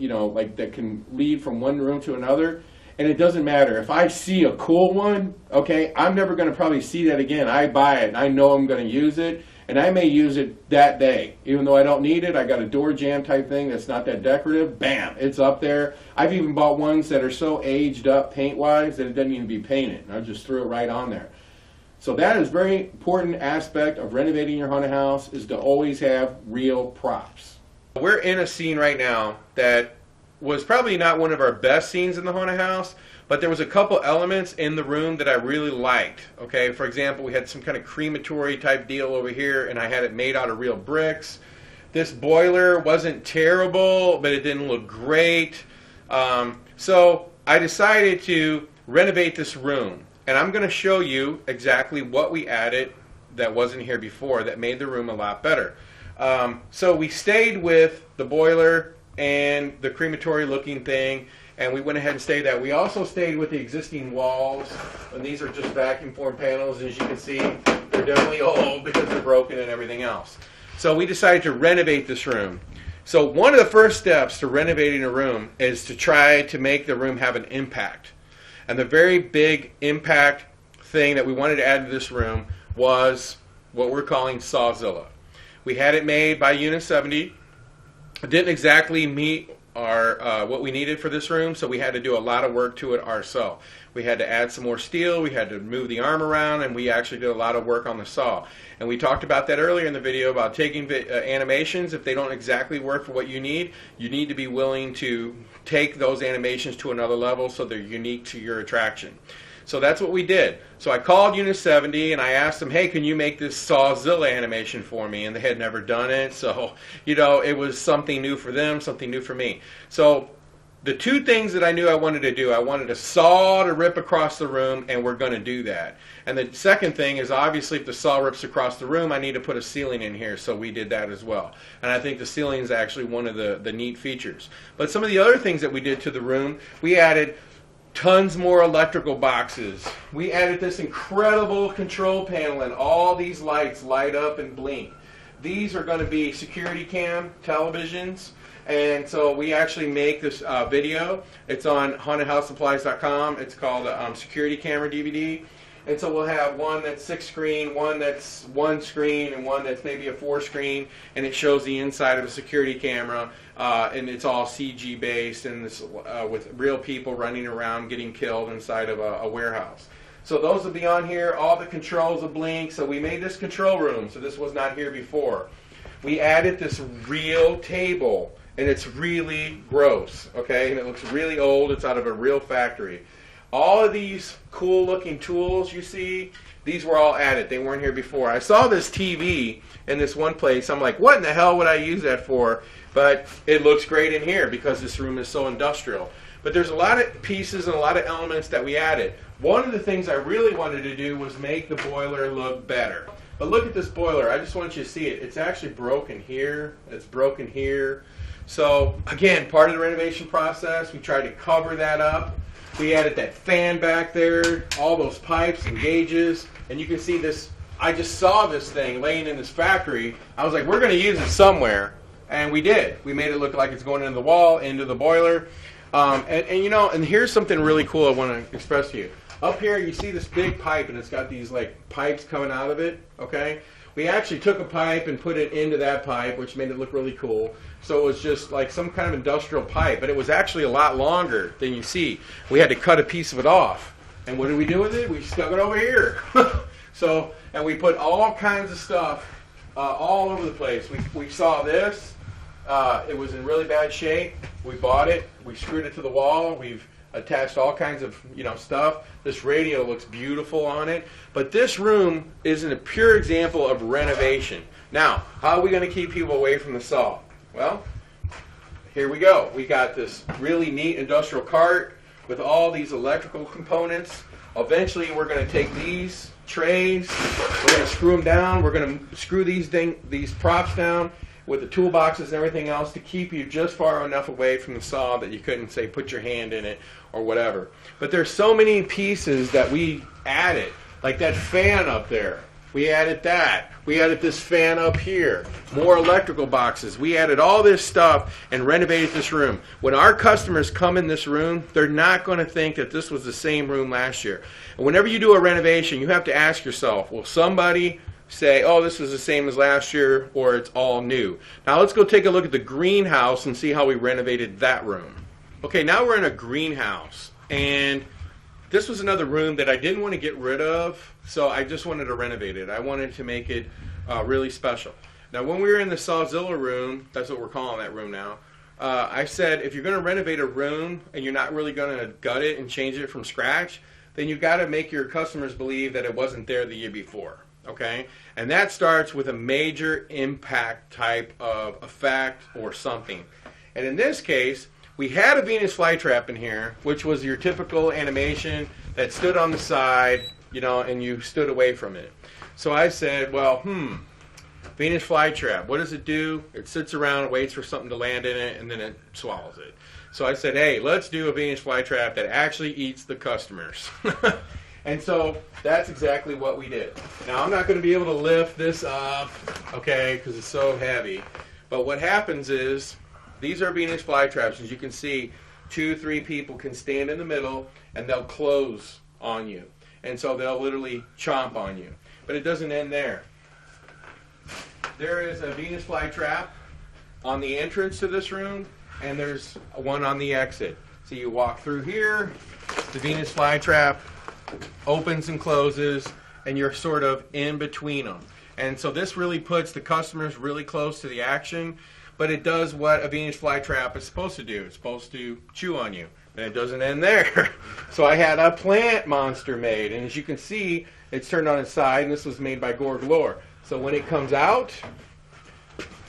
that can lead from one room to another. And it doesn't matter. If I see a cool one, okay, I'm never going to probably see that again. I buy it, and I know I'm going to use it. And I may use it that day. Even though I don't need it, I got a door jamb type thing that's not that decorative. Bam, it's up there. I've even bought ones that are so aged up paint-wise that it doesn't even be painted. I just threw it right on there. So that is a very important aspect of renovating your haunted house, is to always have real props. We're in a scene right now that was probably not one of our best scenes in the haunted house, but there was a couple elements in the room that I really liked. Okay, for example, we had some kind of crematory type deal over here, and I had it made out of real bricks. This boiler wasn't terrible, but it didn't look great. So I decided to renovate this room, and I'm going to show you exactly what we added that wasn't here before that made the room a lot better. So we stayed with the boiler and the crematory looking thing, and we went ahead and stayed that. We also stayed with the existing walls, and these are just vacuum form panels, and as you can see, they're definitely old because they're broken and everything else. So we decided to renovate this room. So one of the first steps to renovating a room is to try to make the room have an impact. And the very big impact thing that we wanted to add to this room was what we're calling Sawzilla. We had it made by Unit 70. It didn't exactly meet our what we needed for this room, so we had to do a lot of work to it ourselves. We had to add some more steel, we had to move the arm around, and we actually did a lot of work on the saw. And we talked about that earlier in the video about taking animations. If they don't exactly work for what you need to be willing to take those animations to another level so they're unique to your attraction. So that's what we did. So I called Unit 70 and I asked them, hey, can you make this Sawzilla animation for me? And they had never done it. So, it was something new for them, something new for me. So the two things that I knew I wanted to do, I wanted a saw to rip across the room, and we're going to do that. And the second thing is, obviously, if the saw rips across the room, I need to put a ceiling in here, so we did that as well. And I think the ceiling is actually one of the neat features. But some of the other things that we did to the room, we added tons more electrical boxes. We added this incredible control panel, and all these lights light up and blink. These are going to be security cam televisions, and so we actually make this video. It's on hauntedhousesupplies.com. It's called Security Camera DVD. And so we'll have one that's 6 screen, one that's 1 screen, and one that's maybe a 4 screen, and it shows the inside of a security camera, and it's all CG based, and this, with real people running around getting killed inside of a warehouse. So those will be on here. All the controls will blink. So we made this control room, so this was not here before. We added this real table, and it's really gross, okay, and it looks really old. It's out of a real factory. All of these cool looking tools you see, these were all added. They weren't here before. I saw this TV in this one place. I'm like, what in the hell would I use that for? But it looks great in here because this room is so industrial. But there's a lot of pieces and a lot of elements that we added. One of the things I really wanted to do was make the boiler look better. But look at this boiler. I just want you to see it. It's actually broken here. It's broken here. So again, part of the renovation process, we tried to cover that up. We added that fan back there, all those pipes and gauges, and you can see this. I just saw this thing laying in this factory. I was like, we're going to use it somewhere, and we did. We made it look like it's going into the wall, into the boiler, and here's something really cool I want to express to you. Up here, you see this big pipe, and it's got these like pipes coming out of it. Okay, we actually took a pipe and put it into that pipe, which made it look really cool. So it was just like some kind of industrial pipe, but it was actually a lot longer than you see. We had to cut a piece of it off. And what did we do with it? We stuck it over here. And we put all kinds of stuff all over the place. We saw this. It was in really bad shape. We bought it. We screwed it to the wall. We've attached all kinds of stuff. This radio looks beautiful on it. But this room is a pure example of renovation. Now, how are we going to keep people away from the saw? Well, here we go. We got this really neat industrial cart with all these electrical components. Eventually, we're going to take these trays, we're going to screw them down, we're going to screw these props down with the toolboxes and everything else to keep you just far enough away from the saw that you couldn't, say, put your hand in it or whatever. But there's so many pieces that we added, like that fan up there. We added that. We added this fan up here. More electrical boxes. We added all this stuff and renovated this room. When our customers come in this room, they're not going to think that this was the same room last year. And whenever you do a renovation, you have to ask yourself, will somebody say, oh, this is the same as last year, or it's all new? Now let's go take a look at the greenhouse and see how we renovated that room. Okay, now we're in a greenhouse. And this was another room that I didn't want to get rid of, so I just wanted to renovate it. I wanted to make it really special. Now, when we were in the Sawzilla room, that's what we're calling that room now, I said, if you're going to renovate a room and you're not really going to gut it and change it from scratch, then you've got to make your customers believe that it wasn't there the year before, okay? And that starts with a major impact type of effect or something. And in this case, we had a Venus flytrap in here, which was your typical animation that stood on the side, and you stood away from it. So I said, well, Venus flytrap, what does it do? It sits around, waits for something to land in it, and then it swallows it. So I said, hey, let's do a Venus flytrap that actually eats the customers. And so that's exactly what we did. Now, I'm not going to be able to lift this up, okay, because it's so heavy. But what happens is, these are Venus flytraps. As you can see, 2-3 people can stand in the middle, and they'll close on you. And so they'll literally chomp on you. But it doesn't end there. There is a Venus flytrap on the entrance to this room, and there's one on the exit. So you walk through here, the Venus flytrap opens and closes, and you're sort of in between them. And so this really puts the customers really close to the action. But it does what a Venus flytrap is supposed to do. It's supposed to chew on you. And it doesn't end there. So I had a plant monster made. And as you can see, it's turned on its side. And this was made by Gore. So when it comes out,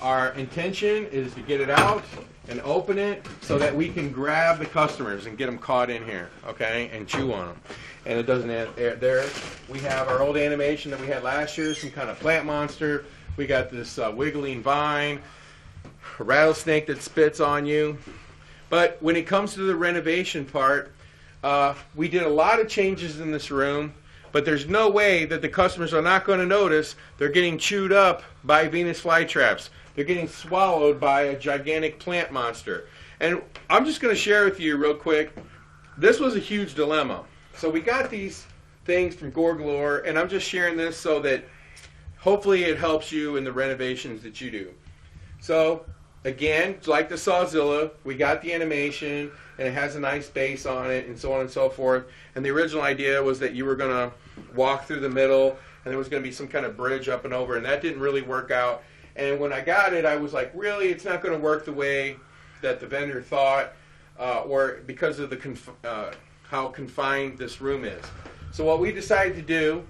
our intention is to get it out and open it so that we can grab the customers and get them caught in here, okay, and chew on them. And it doesn't end there. We have our old animation that we had last year, some kind of plant monster. We got this wiggling vine, a rattlesnake that spits on you. But when it comes to the renovation part, we did a lot of changes in this room, but there's no way that the customers are not going to notice they're getting chewed up by Venus flytraps. They're getting swallowed by a gigantic plant monster. And I'm just going to share with you real quick, this was a huge dilemma. So we got these things from Gore, and I'm just sharing this so that hopefully it helps you in the renovations that you do. So again, like the Sawzilla, we got the animation, and it has a nice base on it, and so on and so forth. And the original idea was that you were going to walk through the middle, and there was going to be some kind of bridge up and over, and that didn't really work out. And when I got it, I was like, really, it's not going to work the way that the vendor thought, or because of the how confined this room is. So what we decided to do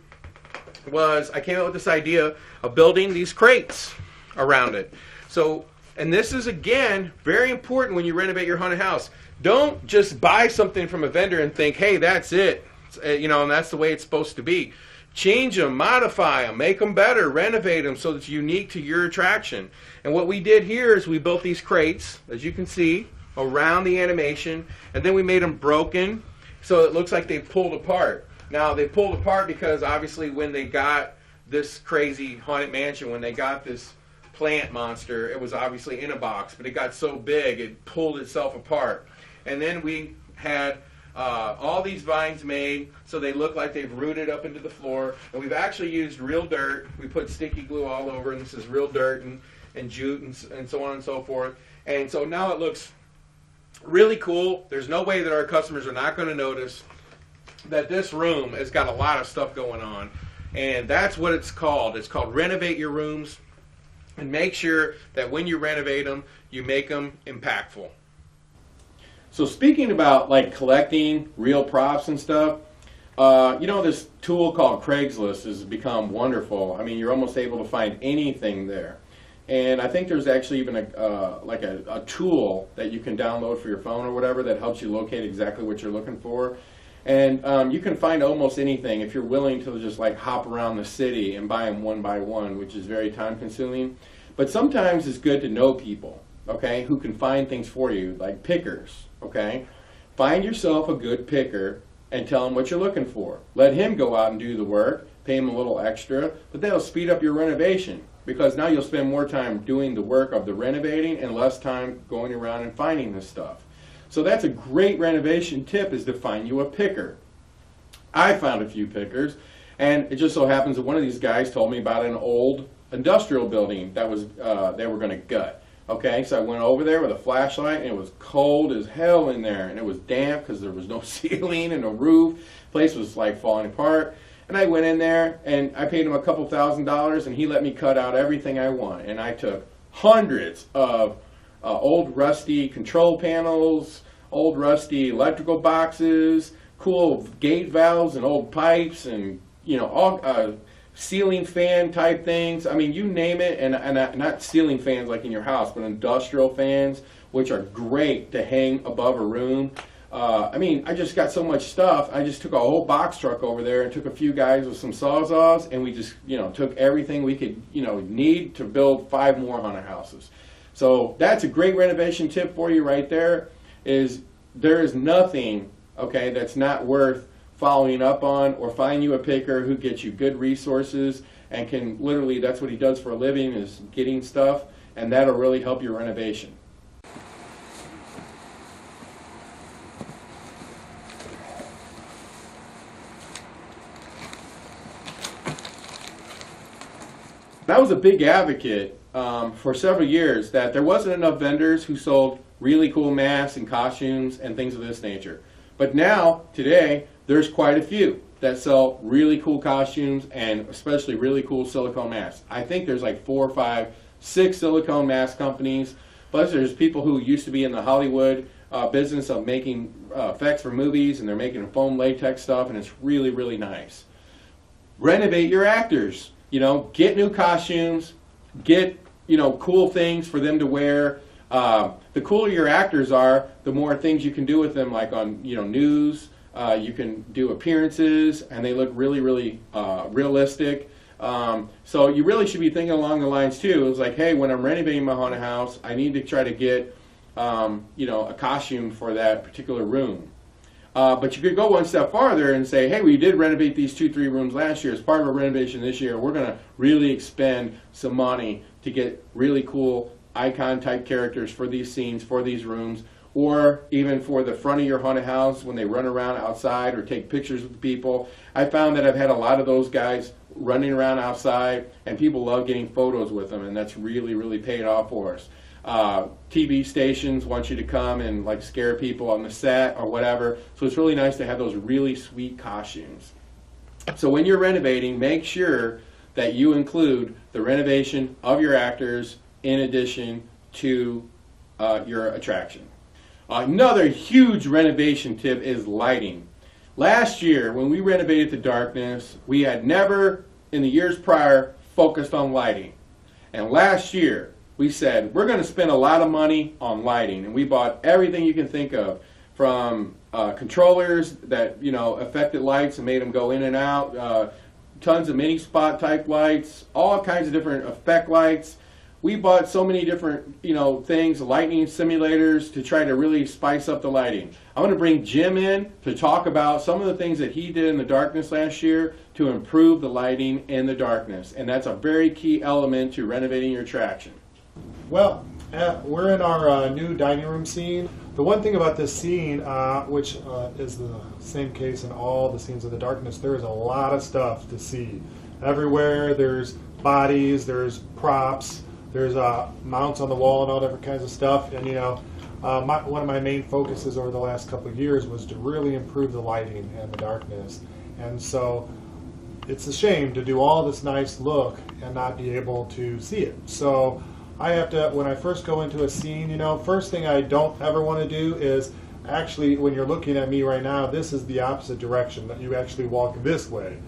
was I came up with this idea of building these crates around it. So, and this is, again, very important when you renovate your haunted house. Don't just buy something from a vendor and think, hey, that's it, and that's the way it's supposed to be. Change them, modify them, make them better, renovate them so that it's unique to your attraction. And what we did here is we built these crates, as you can see, around the animation, and then we made them broken so it looks like they pulled apart. Now, they pulled apart because obviously when they got this crazy haunted mansion, when they got this plant monster, it was obviously in a box, but it got so big it pulled itself apart. And then we had all these vines made so they look like they've rooted up into the floor, and we've actually used real dirt. We put sticky glue all over, and this is real dirt and jute and so on and so forth. And so now it looks really cool. There's no way that our customers are not going to notice that this room has got a lot of stuff going on, and that's what it's called. It's called Renovate Your Rooms. and make sure that when you renovate them, you make them impactful. So speaking about like collecting real props and stuff, you know, this tool called Craigslist has become wonderful. I mean, you're almost able to find anything there. And I think there's actually even a tool that you can download for your phone or whatever that helps you locate exactly what you're looking for. And you can find almost anything if you're willing to just like hop around the city and buy them one by one, which is very time consuming. But sometimes it's good to know people, okay, who can find things for you, like pickers, okay? Find yourself a good picker and tell him what you're looking for. Let him go out and do the work, pay him a little extra, but that'll speed up your renovation because now you'll spend more time doing the work of the renovating and less time going around and finding this stuff. So that's a great renovation tip, is to find you a picker. I found a few pickers, and it just so happens that one of these guys told me about an old industrial building that was they were going to gut. Okay, so I went over there with a flashlight, and it was cold as hell in there, and it was damp because there was no ceiling and no roof. The place was like falling apart. And I went in there, and I paid him a couple $1,000s, and he let me cut out everything I want. And I took hundreds of old rusty control panels, old rusty electrical boxes, cool gate valves and old pipes, and you know, all ceiling fan type things. I mean, you name it, and not ceiling fans like in your house, but industrial fans, which are great to hang above a room. I mean, I just got so much stuff. I just took a whole box truck over there and took a few guys with some sawzalls, and we just, you know, took everything we could, you know, need to build 5 more haunted houses. So that's a great renovation tip for you right there. Is there is nothing, okay, that's not worth following up on, or find you a picker who gets you good resources and can literally, that's what he does for a living, is getting stuff, and that'll really help your renovation. I was a big advocate for several years that there wasn't enough vendors who sold really cool masks and costumes and things of this nature. But now, today, there's quite a few that sell really cool costumes and especially really cool silicone masks. I think there's like 4, 5, 6 silicone mask companies. Plus there's people who used to be in the Hollywood business of making effects for movies, and they're making foam latex stuff, and it's really, really nice. Renovate your actors. You know, get new costumes, get, you know, cool things for them to wear. The cooler your actors are, the more things you can do with them, like on, you know, news. You can do appearances, and they look really, really realistic. So you really should be thinking along the lines too. It's like, hey, when I'm renovating my haunted house, I need to try to get, you know, a costume for that particular room. But you could go one step farther and say, hey, we did renovate these 2, 3 rooms last year. As part of our renovation this year, we're going to really expend some money to get really cool icon-type characters for these scenes, for these rooms, or even for the front of your haunted house when they run around outside or take pictures with people. I found that I've had a lot of those guys running around outside, and people love getting photos with them, and that's really, really paid off for us. TV stations want you to come and like scare people on the set or whatever, so it's really nice to have those really sweet costumes. So when you're renovating, make sure that you include the renovation of your actors in addition to your attraction. Another huge renovation tip is lighting. Last year, when we renovated the Darkness, we had never, in the years prior, focused on lighting. And last year, we said, we're going to spend a lot of money on lighting. And we bought everything you can think of, from controllers that, you know, affected lights and made them go in and out, tons of mini spot type lights, all kinds of different effect lights. We bought so many different, you know, things, lightning simulators, to try to really spice up the lighting. I want to bring Jim in to talk about some of the things that he did in the Darkness last year to improve the lighting in the Darkness. And that's a very key element to renovating your attraction. Well, we're in our new dining room scene. The one thing about this scene, which is the same case in all the scenes of the Darkness, there is a lot of stuff to see. Everywhere there's bodies, there's props, there's mounts on the wall and all different kinds of stuff. And you know, one of my main focuses over the last couple of years was to really improve the lighting and the Darkness. And so it's a shame to do all this nice look and not be able to see it. So I have to, when I first go into a scene, you know, first thing I don't ever want to do is actually, when you're looking at me right now, this is the opposite direction, that you actually walk this way.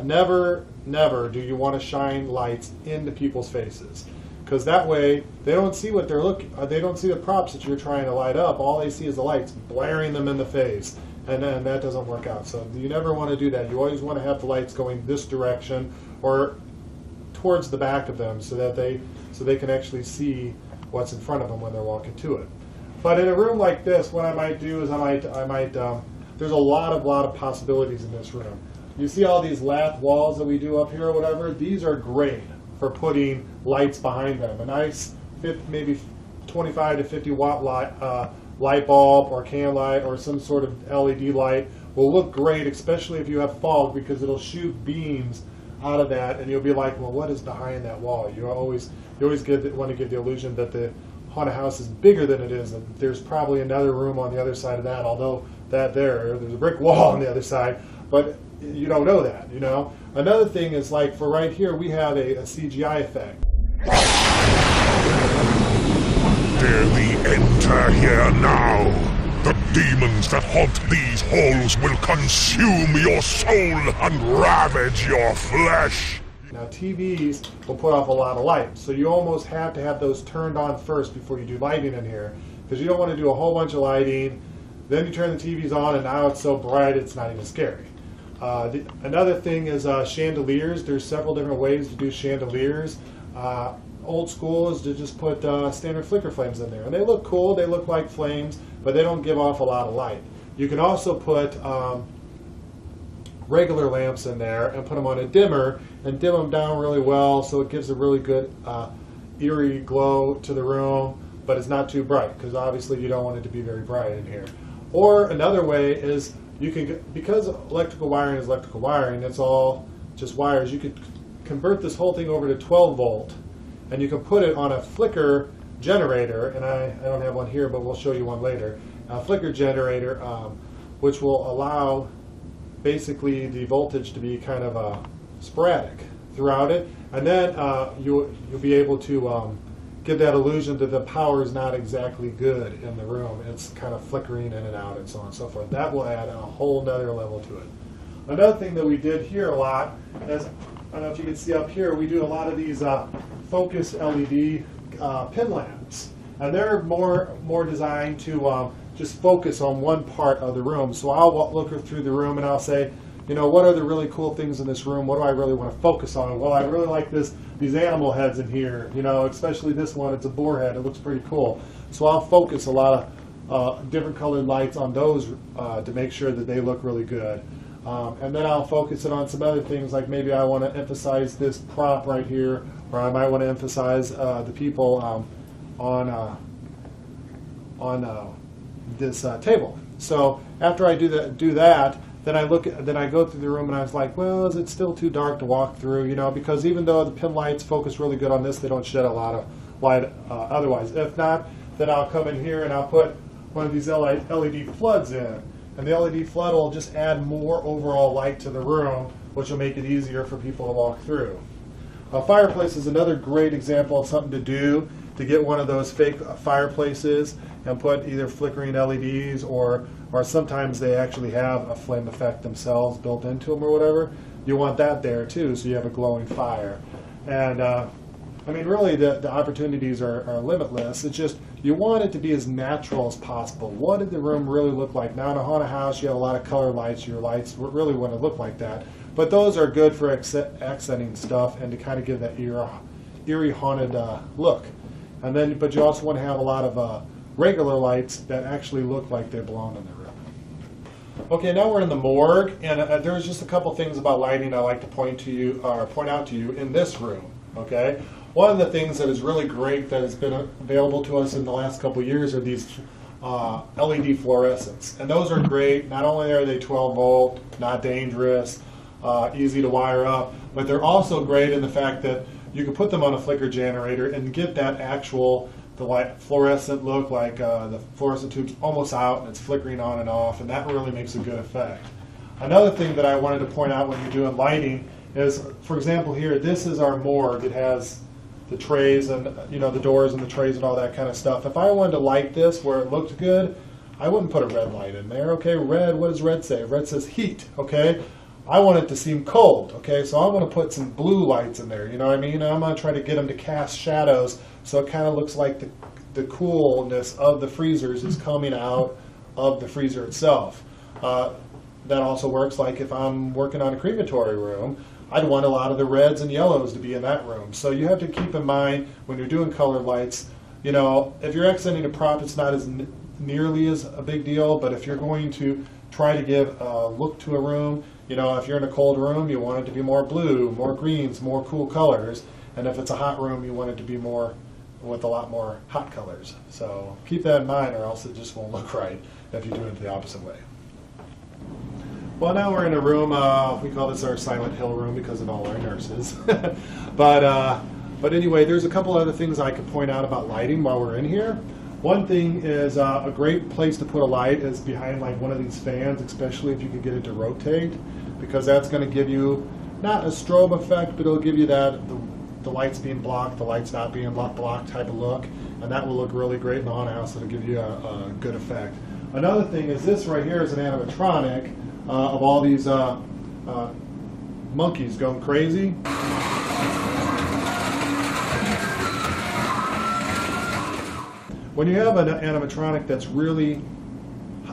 Never do you want to shine lights into people's faces, because that way they don't see what they're looking. They don't see the props that you're trying to light up. All they see is the lights blaring them in the face, and then that doesn't work out. So you never want to do that. You always want to have the lights going this direction or towards the back of them, so that they can actually see what's in front of them when they're walking to it. But in a room like this, what I might do is there's a lot of possibilities in this room. You see all these lath walls that we do up here or whatever? These are great for putting lights behind them. A nice maybe 25 to 50 watt light bulb or can light or some sort of LED light will look great, especially if you have fog, because it'll shoot beams out of that, and you'll be like, well, what is behind that wall? You always want to give the illusion that the haunted house is bigger than it is, and there's probably another room on the other side of that, although there's a brick wall on the other side, but you don't know that, you know. Another thing is, like, for right here, we have a CGI effect. Dare the enter here now. The demons that haunt these halls will consume your soul and ravage your flesh. Now, TVs will put off a lot of light, so you almost have to have those turned on first before you do lighting in here, because you don't want to do a whole bunch of lighting, then you turn the TVs on, and now it's so bright it's not even scary. Another thing is chandeliers. There's several different ways to do chandeliers. Old school is to just put standard flicker flames in there, and they look cool. They look like flames, but they don't give off a lot of light. You can also put regular lamps in there and put them on a dimmer and dim them down really well, so it gives a really good eerie glow to the room, but it's not too bright, because obviously you don't want it to be very bright in here. Or another way is, you can, because electrical wiring is electrical wiring, it's all just wires, you could convert this whole thing over to 12 volt, and you can put it on a flicker generator, and I don't have one here, but we'll show you one later, a flicker generator, which will allow basically the voltage to be kind of sporadic throughout it, and then you'll be able to give that illusion that the power is not exactly good in the room. It's kind of flickering in and out and so on and so forth. That will add a whole nother level to it. Another thing that we did here a lot is, I don't know if you can see up here, we do a lot of these focus LED pin lamps. And they're more designed to just focus on one part of the room. So I'll look through the room and I'll say, you know, what are the really cool things in this room? What do I really want to focus on? Well, I really like these animal heads in here, you know, especially this one. It's a boar head. It looks pretty cool. So I'll focus a lot of different colored lights on those to make sure that they look really good. And then I'll focus it on some other things, like maybe I want to emphasize this prop right here, or I might want to emphasize the people on this table. So after I do that, then I go through the room and I was like, well, is it still too dark to walk through? You know, because even though the pin lights focus really good on this, they don't shed a lot of light otherwise. If not, then I'll come in here and I'll put one of these LED floods in. And the LED flood will just add more overall light to the room, which will make it easier for people to walk through. A fireplace is another great example of something to do to get one of those fake fireplaces and put either flickering LEDs or sometimes they actually have a flame effect themselves built into them or whatever. You want that there too, so you have a glowing fire. And I mean, really the opportunities are limitless. It's just you want it to be as natural as possible. What did the room really look like? Now in a haunted house, you have a lot of color lights. Your lights really want to look like that. But those are good for accenting stuff and to kind of give that eerie haunted look. And then, but you also want to have a lot of regular lights that actually look like they belong in the room. Okay, now we're in the morgue, and there's just a couple things about lighting I like to point out to you in this room. Okay, one of the things that is really great that has been available to us in the last couple of years are these LED fluorescents, and those are great. Not only are they 12 volt, not dangerous, easy to wire up, but they're also great in the fact that you can put them on a flicker generator and get that the light fluorescent look, like the fluorescent tube's almost out and it's flickering on and off, and that really makes a good effect. Another thing that I wanted to point out when you're doing lighting is, for example, here, this is our morgue. It has the trays and, you know, the doors and the trays and all that kind of stuff. If I wanted to light this where it looked good, I wouldn't put a red light in there. Okay, red, what does red say? Red says heat, okay? I want it to seem cold, okay? So I'm going to put some blue lights in there, you know what I mean? I'm going to try to get them to cast shadows so it kind of looks like the coolness of the freezers is coming out of the freezer itself. That also works like if I'm working on a crematory room, I'd want a lot of the reds and yellows to be in that room. So you have to keep in mind when you're doing colored lights, you know, if you're accenting a prop, it's not as nearly as a big deal, but if you're going to try to give a look to a room, you know, if you're in a cold room, you want it to be more blue, more greens, more cool colors, and if it's a hot room, you want it to be more with a lot more hot colors. So keep that in mind, or else it just won't look right if you do it the opposite way. Well, now we're in a room, we call this our Silent Hill room because of all our nurses. But anyway, there's a couple other things I could point out about lighting while we're in here. One thing is a great place to put a light is behind like one of these fans, especially if you can get it to rotate, because that's going to give you not a strobe effect, but it'll give you that the lights being blocked, the lights not being blocked type of look, and that will look really great in the haunted house. It'll give you a good effect. Another thing is this right here is an animatronic of all these monkeys going crazy. When you have an animatronic that's really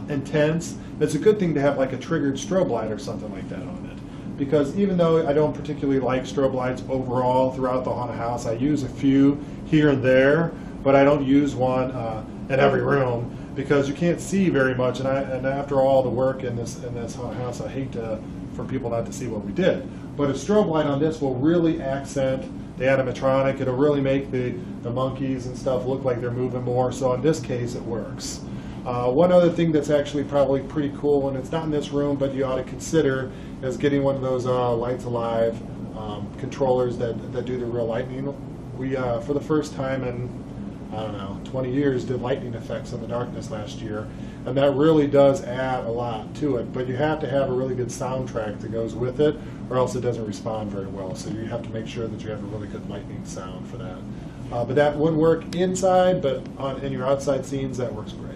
intense, it's a good thing to have like a triggered strobe light or something like that on it. Because even though I don't particularly like strobe lights overall throughout the haunted house, I use a few here and there, but I don't use one in every room because you can't see very much. And after all the work in this haunted house, I hate for people not to see what we did. But a strobe light on this will really accent the animatronic. It'll really make the monkeys and stuff look like they're moving more. So in this case, it works. One other thing that's actually probably pretty cool, and it's not in this room, but you ought to consider, is getting one of those Lights Alive controllers that do the real lightning. We, for the first time in, I don't know, 20 years, did lightning effects in the darkness last year, and that really does add a lot to it. But you have to have a really good soundtrack that goes with it, or else it doesn't respond very well. So you have to make sure that you have a really good lightning sound for that. But that wouldn't work inside, but in your outside scenes, that works great.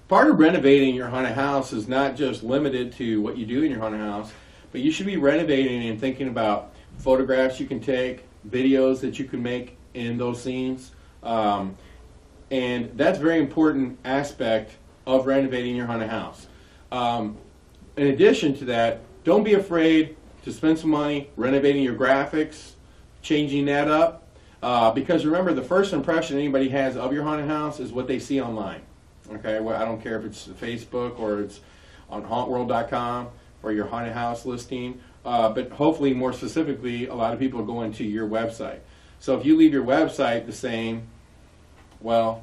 Part of renovating your haunted house is not just limited to what you do in your haunted house, but you should be renovating and thinking about photographs you can take, videos that you can make in those scenes. And that's a very important aspect of renovating your haunted house. In addition to that, don't be afraid to spend some money renovating your graphics, changing that up, because remember, the first impression anybody has of your haunted house is what they see online. Okay, well, I don't care if it's Facebook or it's on hauntworld.com or your haunted house listing, but hopefully more specifically, a lot of people are going to your website. So if you leave your website the same, well,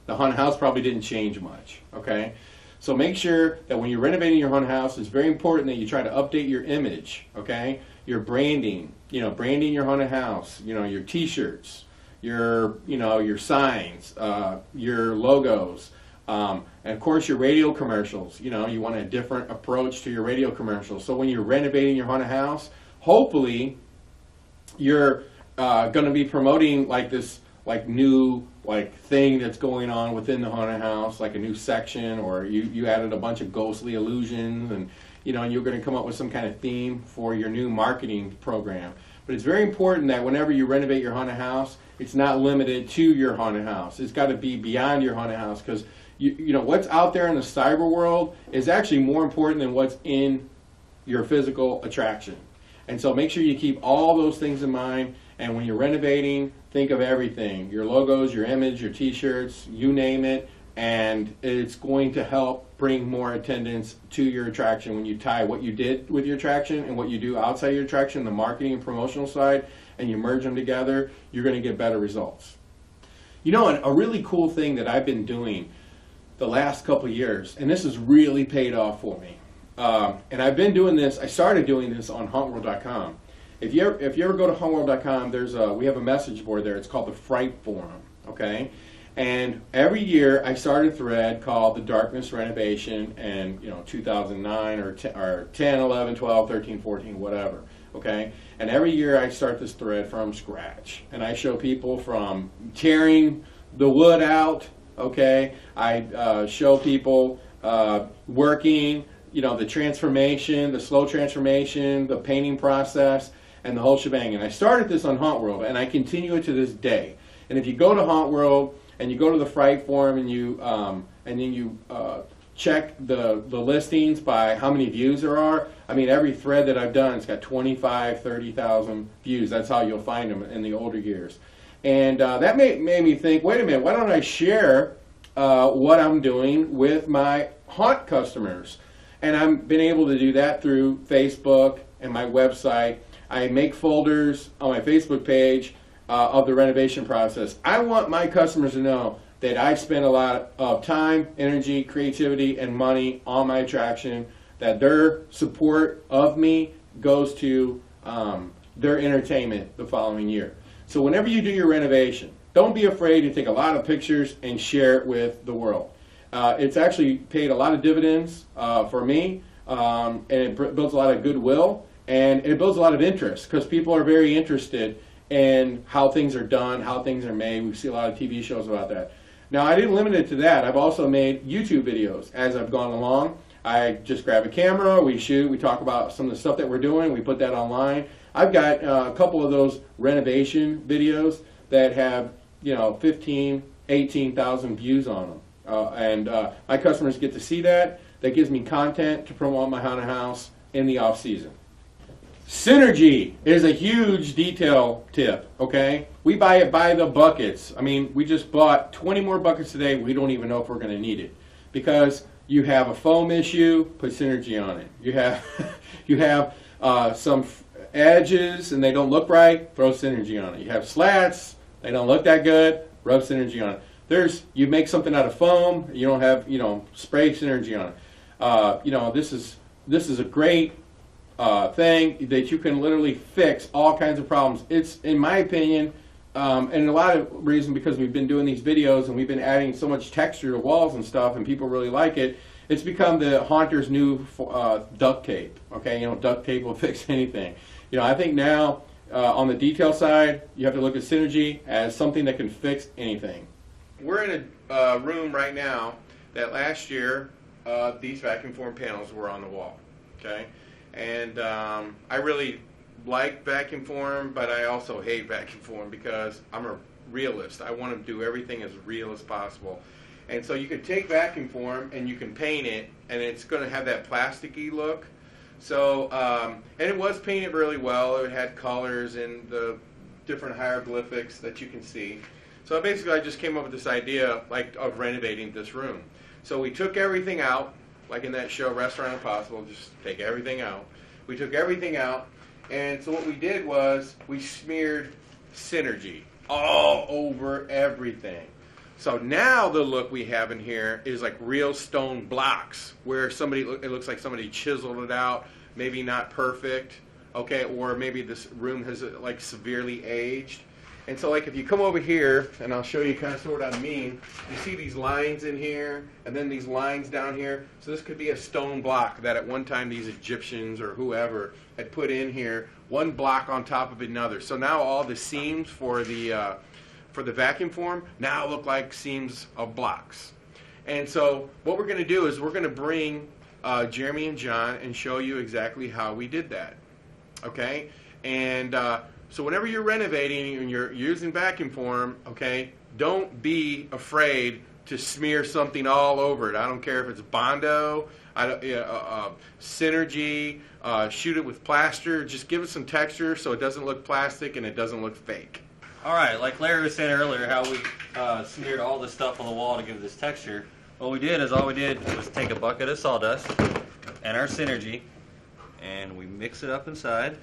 the haunted house probably didn't change much, okay? So make sure that when you're renovating your haunted house, it's very important that you try to update your image, okay? Your branding, branding your haunted house, your t-shirts, your signs, your logos, and of course your radio commercials. You want a different approach to your radio commercials. So when you're renovating your haunted house, hopefully you're going to be promoting this new thing that's going on within the haunted house, like a new section, or you added a bunch of ghostly illusions, and and you're going to come up with some kind of theme for your new marketing program. But it's very important that whenever you renovate your haunted house, it's not limited to your haunted house. It's got to be beyond your haunted house, because what's out there in the cyber world is actually more important than what's in your physical attraction. And so make sure you keep all those things in mind. And when you're renovating, think of everything: your logos, your image, your t-shirts, you name it. And it's going to help bring more attendance to your attraction when you tie what you did with your attraction and what you do outside your attraction, the marketing and promotional side, and you merge them together. You're going to get better results. A really cool thing that I've been doing the last couple of years, and this has really paid off for me. And I've been doing this. I started doing this on hauntworld.com. If you ever go to hauntworld.com, we have a message board there. It's called the Fright Forum. Okay. And every year I start a thread called the Darkness Renovation, and 2009 or 10, 11, 12, 13, 14, whatever. okay? And every year I start this thread from scratch, and I show people from tearing the wood out, okay? I show people working, you know, the transformation, the slow transformation, the painting process, and the whole shebang. And I started this on Haunt World, and I continue it to this day. And if you go to Haunt World and you go to the Fright Forum and then you check the listings by how many views there are. I mean, every thread that I've done, it's got 25, 30,000 views. That's how you'll find them in the older years. And that made me think, wait a minute, why don't I share what I'm doing with my haunt customers? And I've been able to do that through Facebook and my website. I make folders on my Facebook page of the renovation process. I want my customers to know that I spend a lot of time, energy, creativity, and money on my attraction, that their support of me goes to their entertainment the following year. So whenever you do your renovation, don't be afraid to take a lot of pictures and share it with the world. It's actually paid a lot of dividends for me, and it builds a lot of goodwill, and it builds a lot of interest, because people are very interested in how things are done, how things are made. We see a lot of TV shows about that. Now, I didn't limit it to that. I've also made YouTube videos as I've gone along. I just grab a camera, we shoot, we talk about some of the stuff that we're doing, we put that online. I've got a couple of those renovation videos that have, you know, 15, 18,000 views on them. My customers get to see that. That gives me content to promote my haunted house in the off season. Synergy is a huge detail tip, okay? We buy it by the buckets. I mean, we just bought 20 more buckets today. We don't even know if we're going to need it. Because you have a foam issue, put Synergy on it. You have some edges and they don't look right, throw Synergy on it. You have slats, they don't look that good, rub Synergy on it. You make something out of foam, you don't have, you know, spray Synergy on it. You know, this is a great thing that you can literally fix all kinds of problems. It's, in my opinion, and a lot of reason because we've been doing these videos and we've been adding so much texture to walls and stuff, and people really like it. It's become the haunter's new duct tape. Okay, you know, duct tape will fix anything. You know, I think now on the detail side, you have to look at Synergy as something that can fix anything. We're in a room right now that last year these vacuum form panels were on the wall. Okay. And I really like vacuum form, but I also hate vacuum form because I'm a realist. I want to do everything as real as possible. And so you can take vacuum form and you can paint it, and it's going to have that plasticky look. So, and it was painted really well. It had colors and the different hieroglyphics that you can see. So basically I just came up with this idea of renovating this room. So we took everything out, like in that show Restaurant Impossible, just take everything out. We took everything out, and so what we did was we smeared Synergy all over everything. So now the look we have in here is like real stone blocks, where it looks like somebody chiseled it out, maybe not perfect, okay, or maybe this room has like severely aged. And so like if you come over here, and I'll show you kind of what I mean, you see these lines in here, and then these lines down here. So this could be a stone block that at one time these Egyptians or whoever had put in here, one block on top of another. So now all the seams for the vacuum form now look like seams of blocks. And so what we're going to do is we're going to bring Jeremy and John and show you exactly how we did that. Okay? And so whenever you're renovating and you're using vacuum form, okay, don't be afraid to smear something all over it. I don't care if it's Bondo, Synergy, shoot it with plaster. Just give it some texture so it doesn't look plastic and it doesn't look fake. All right, like Larry was saying earlier, how we smeared all this stuff on the wall to give this texture. What we did is all we did was take a bucket of sawdust and our Synergy, and we mix it up inside.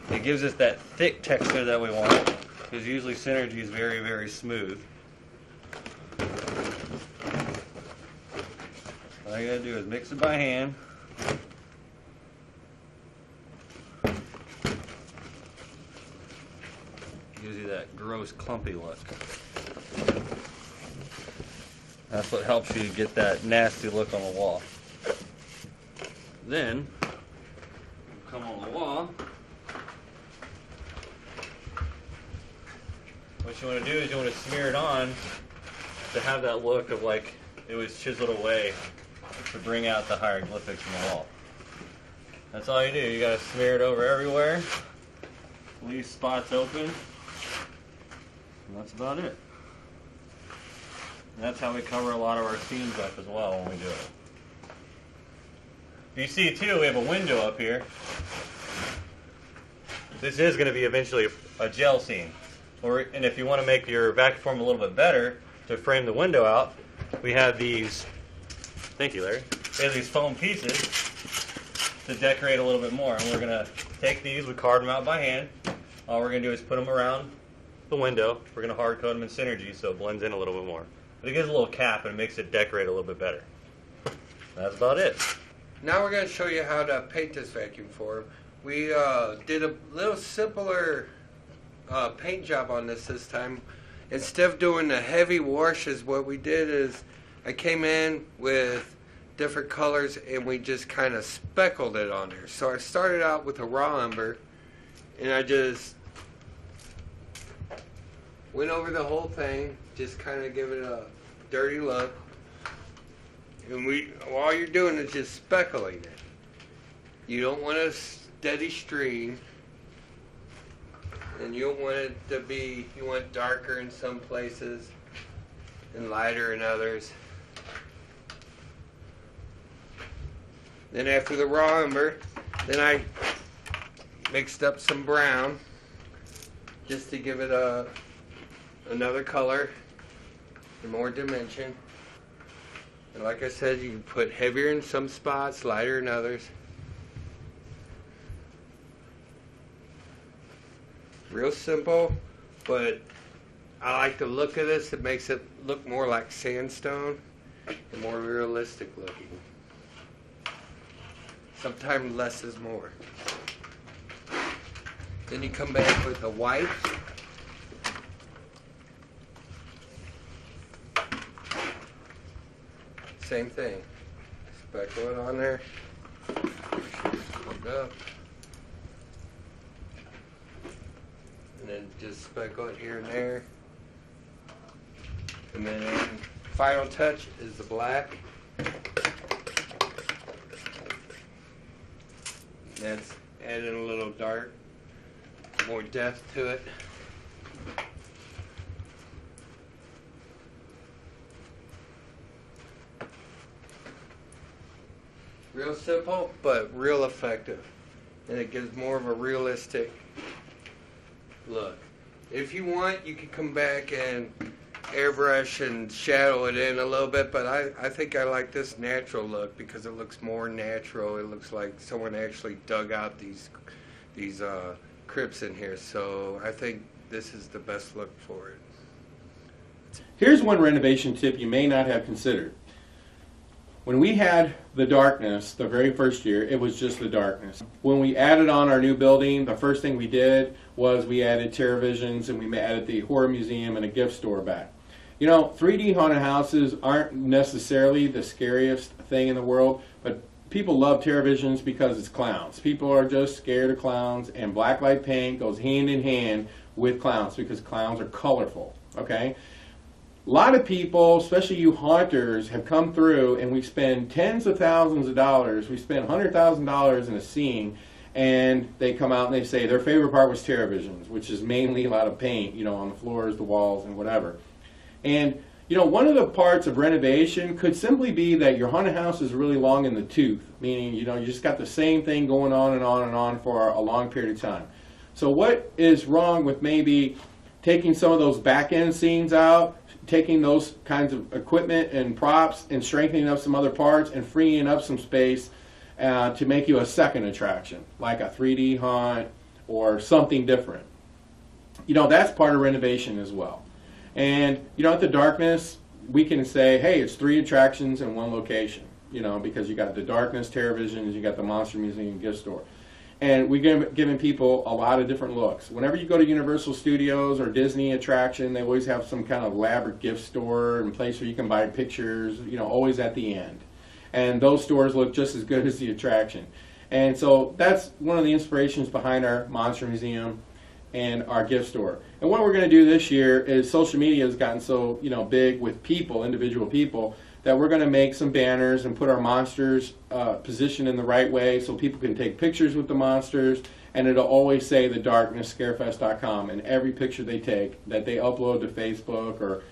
It gives us that thick texture that we want, because usually Synergy is very, very smooth. All you gotta do is mix it by hand. Gives you that gross, clumpy look. That's what helps you get that nasty look on the wall. Then, come on the wall, what you want to do is you want to smear it on to have that look of like it was chiseled away to bring out the hieroglyphics in the wall. That's all you do. You gotta smear it over everywhere. Leave spots open. And that's about it. And that's how we cover a lot of our seams up as well when we do it. You see too, we have a window up here. This is going to be eventually a gel seam. And if you want to make your vacuum form a little bit better to frame the window out, we have these, thank you Larry, we have these foam pieces to decorate a little bit more. And we're going to take these, we carved them out by hand. All we're going to do is put them around the window. We're going to hard coat them in Synergy so it blends in a little bit more. But it gives a little cap and it makes it decorate a little bit better. That's about it. Now we're going to show you how to paint this vacuum form. We did a little simpler paint job on this time. Instead of doing the heavy washes, what we did is I came in with different colors and we just kind of speckled it on there. So I started out with a raw umber and I just went over the whole thing, just kind of give it a dirty look. And all you're doing is just speckling it. You don't want a steady stream. And you don't want it to be, you want it darker in some places and lighter in others. Then after the raw umber, then I mixed up some brown just to give it another color and more dimension. And like I said, you can put heavier in some spots, lighter in others. Real simple, but I like the look of this. It makes it look more like sandstone and more realistic looking. Sometimes less is more. Then you come back with a white. Same thing. Speckle it on there. Put it up. And then just speckle it here and there. And then final touch is the black. That's adding a little dark, more depth to it. Real simple, but real effective. And it gives more of a realistic look. If you want, you can come back and airbrush and shadow it in a little bit, but I think I like this natural look because it looks more natural. It looks like someone actually dug out these crypts in here, so I think this is the best look for it. Here's one renovation tip you may not have considered. When we had the darkness the very first year, it was just the darkness. When we added on our new building, the first thing we did was we added TerraVisions and we added the horror museum and a gift store back. You know, 3D haunted houses aren't necessarily the scariest thing in the world, but people love TerraVisions because it's clowns. People are just scared of clowns, and blacklight paint goes hand in hand with clowns because clowns are colorful, okay? A lot of people, especially you haunters, have come through and we spend tens of thousands of dollars. We spend $100,000 in a scene, and they come out and they say their favorite part was TerraVisions, which is mainly a lot of paint, you know, on the floors, the walls, and whatever. And, you know, one of the parts of renovation could simply be that your haunted house is really long in the tooth, meaning, you know, you just got the same thing going on and on and on for a long period of time. So what is wrong with maybe taking some of those back-end scenes out, taking those kinds of equipment and props and strengthening up some other parts and freeing up some space to make you a second attraction, like a 3D haunt or something different? You know, that's part of renovation as well. And, you know, at the darkness, we can say, hey, it's 3 attractions in one location, you know, because you got the darkness, TerraVisions, you got the Monster Museum gift store. And we're giving people a lot of different looks. Whenever you go to Universal Studios or Disney attraction, they always have some kind of elaborate gift store and place where you can buy pictures, you know, always at the end. And those stores look just as good as the attraction. And so that's one of the inspirations behind our Monster Museum. and our gift store. And what we're going to do this year is social media has gotten so big with people, individual people, that we're going to make some banners and put our monsters positioned in the right way so people can take pictures with the monsters, and it'll always say thedarknessscarefest.com in every picture they take that they upload to Facebook or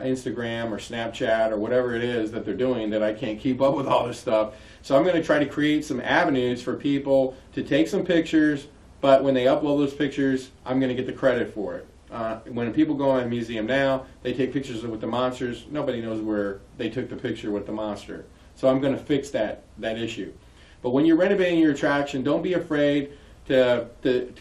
Instagram or Snapchat or whatever it is that they're doing, that I can't keep up with all this stuff. So I'm going to try to create some avenues for people to take some pictures, but when they upload those pictures, I'm going to get the credit for it. When people go in a museum now, they take pictures with the monsters. Nobody knows where they took the picture with the monster. So I'm going to fix that issue. But when you're renovating your attraction, don't be afraid to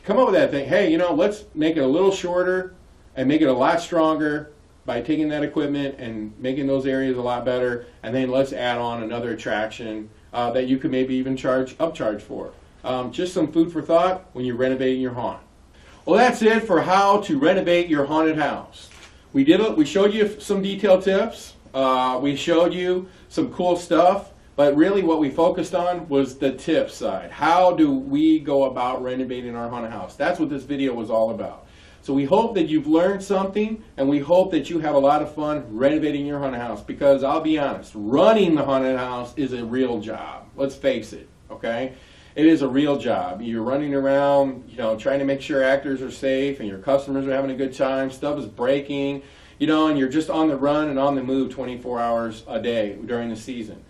come up with that thing. Hey, let's make it a little shorter and make it a lot stronger by taking that equipment and making those areas a lot better, and then let's add on another attraction that you could maybe even upcharge for. Just some food for thought when you're renovating your haunt. Well, that's it for how to renovate your haunted house. We showed you some detailed tips. We showed you some cool stuff, but really what we focused on was the tip side. How do we go about renovating our haunted house? That's what this video was all about. So we hope that you've learned something, and we hope that you have a lot of fun renovating your haunted house, because I'll be honest, running the haunted house is a real job. Let's face it, okay? It is a real job. You're running around, trying to make sure actors are safe and your customers are having a good time. Stuff is breaking, and you're just on the run and on the move 24 hours a day during the season.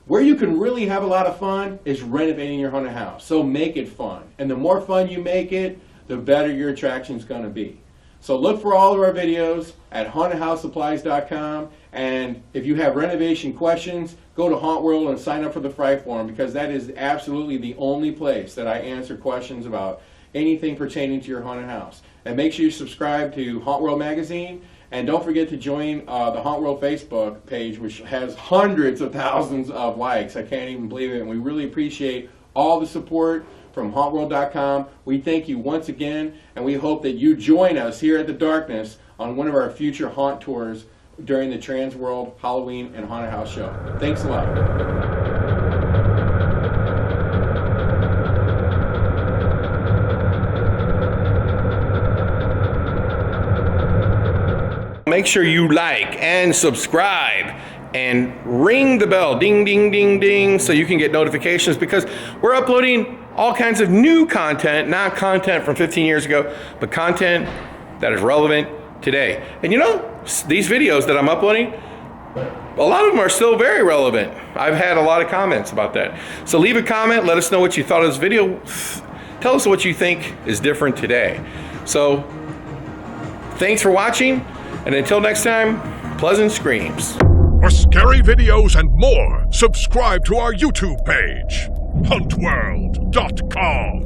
Where you can really have a lot of fun is renovating your haunted house. So make it fun. And the more fun you make it, the better your attraction's going to be. So look for all of our videos at hauntedhousesupplies.com, and if you have renovation questions, go to Haunt World and sign up for the Fright Forum, because that is absolutely the only place that I answer questions about anything pertaining to your haunted house. And make sure you subscribe to Haunt World magazine, and don't forget to join the Haunt World Facebook page, which has hundreds of thousands of likes. I can't even believe it, and we really appreciate all the support from hauntworld.com. We thank you once again, and we hope that you join us here at the Darkness on one of our future haunt tours during the Trans World Halloween and Haunted House Show. Thanks a lot. Make sure you like and subscribe and ring the bell, ding, ding, ding, ding, so you can get notifications, because we're uploading all kinds of new content, not content from 15 years ago, but content that is relevant today. And these videos that I'm uploading, a lot of them are still very relevant. I've had a lot of comments about that. So leave a comment, let us know what you thought of this video. Tell us what you think is different today. So thanks for watching, and until next time, pleasant screams. For scary videos and more, subscribe to our YouTube page, huntworld.com.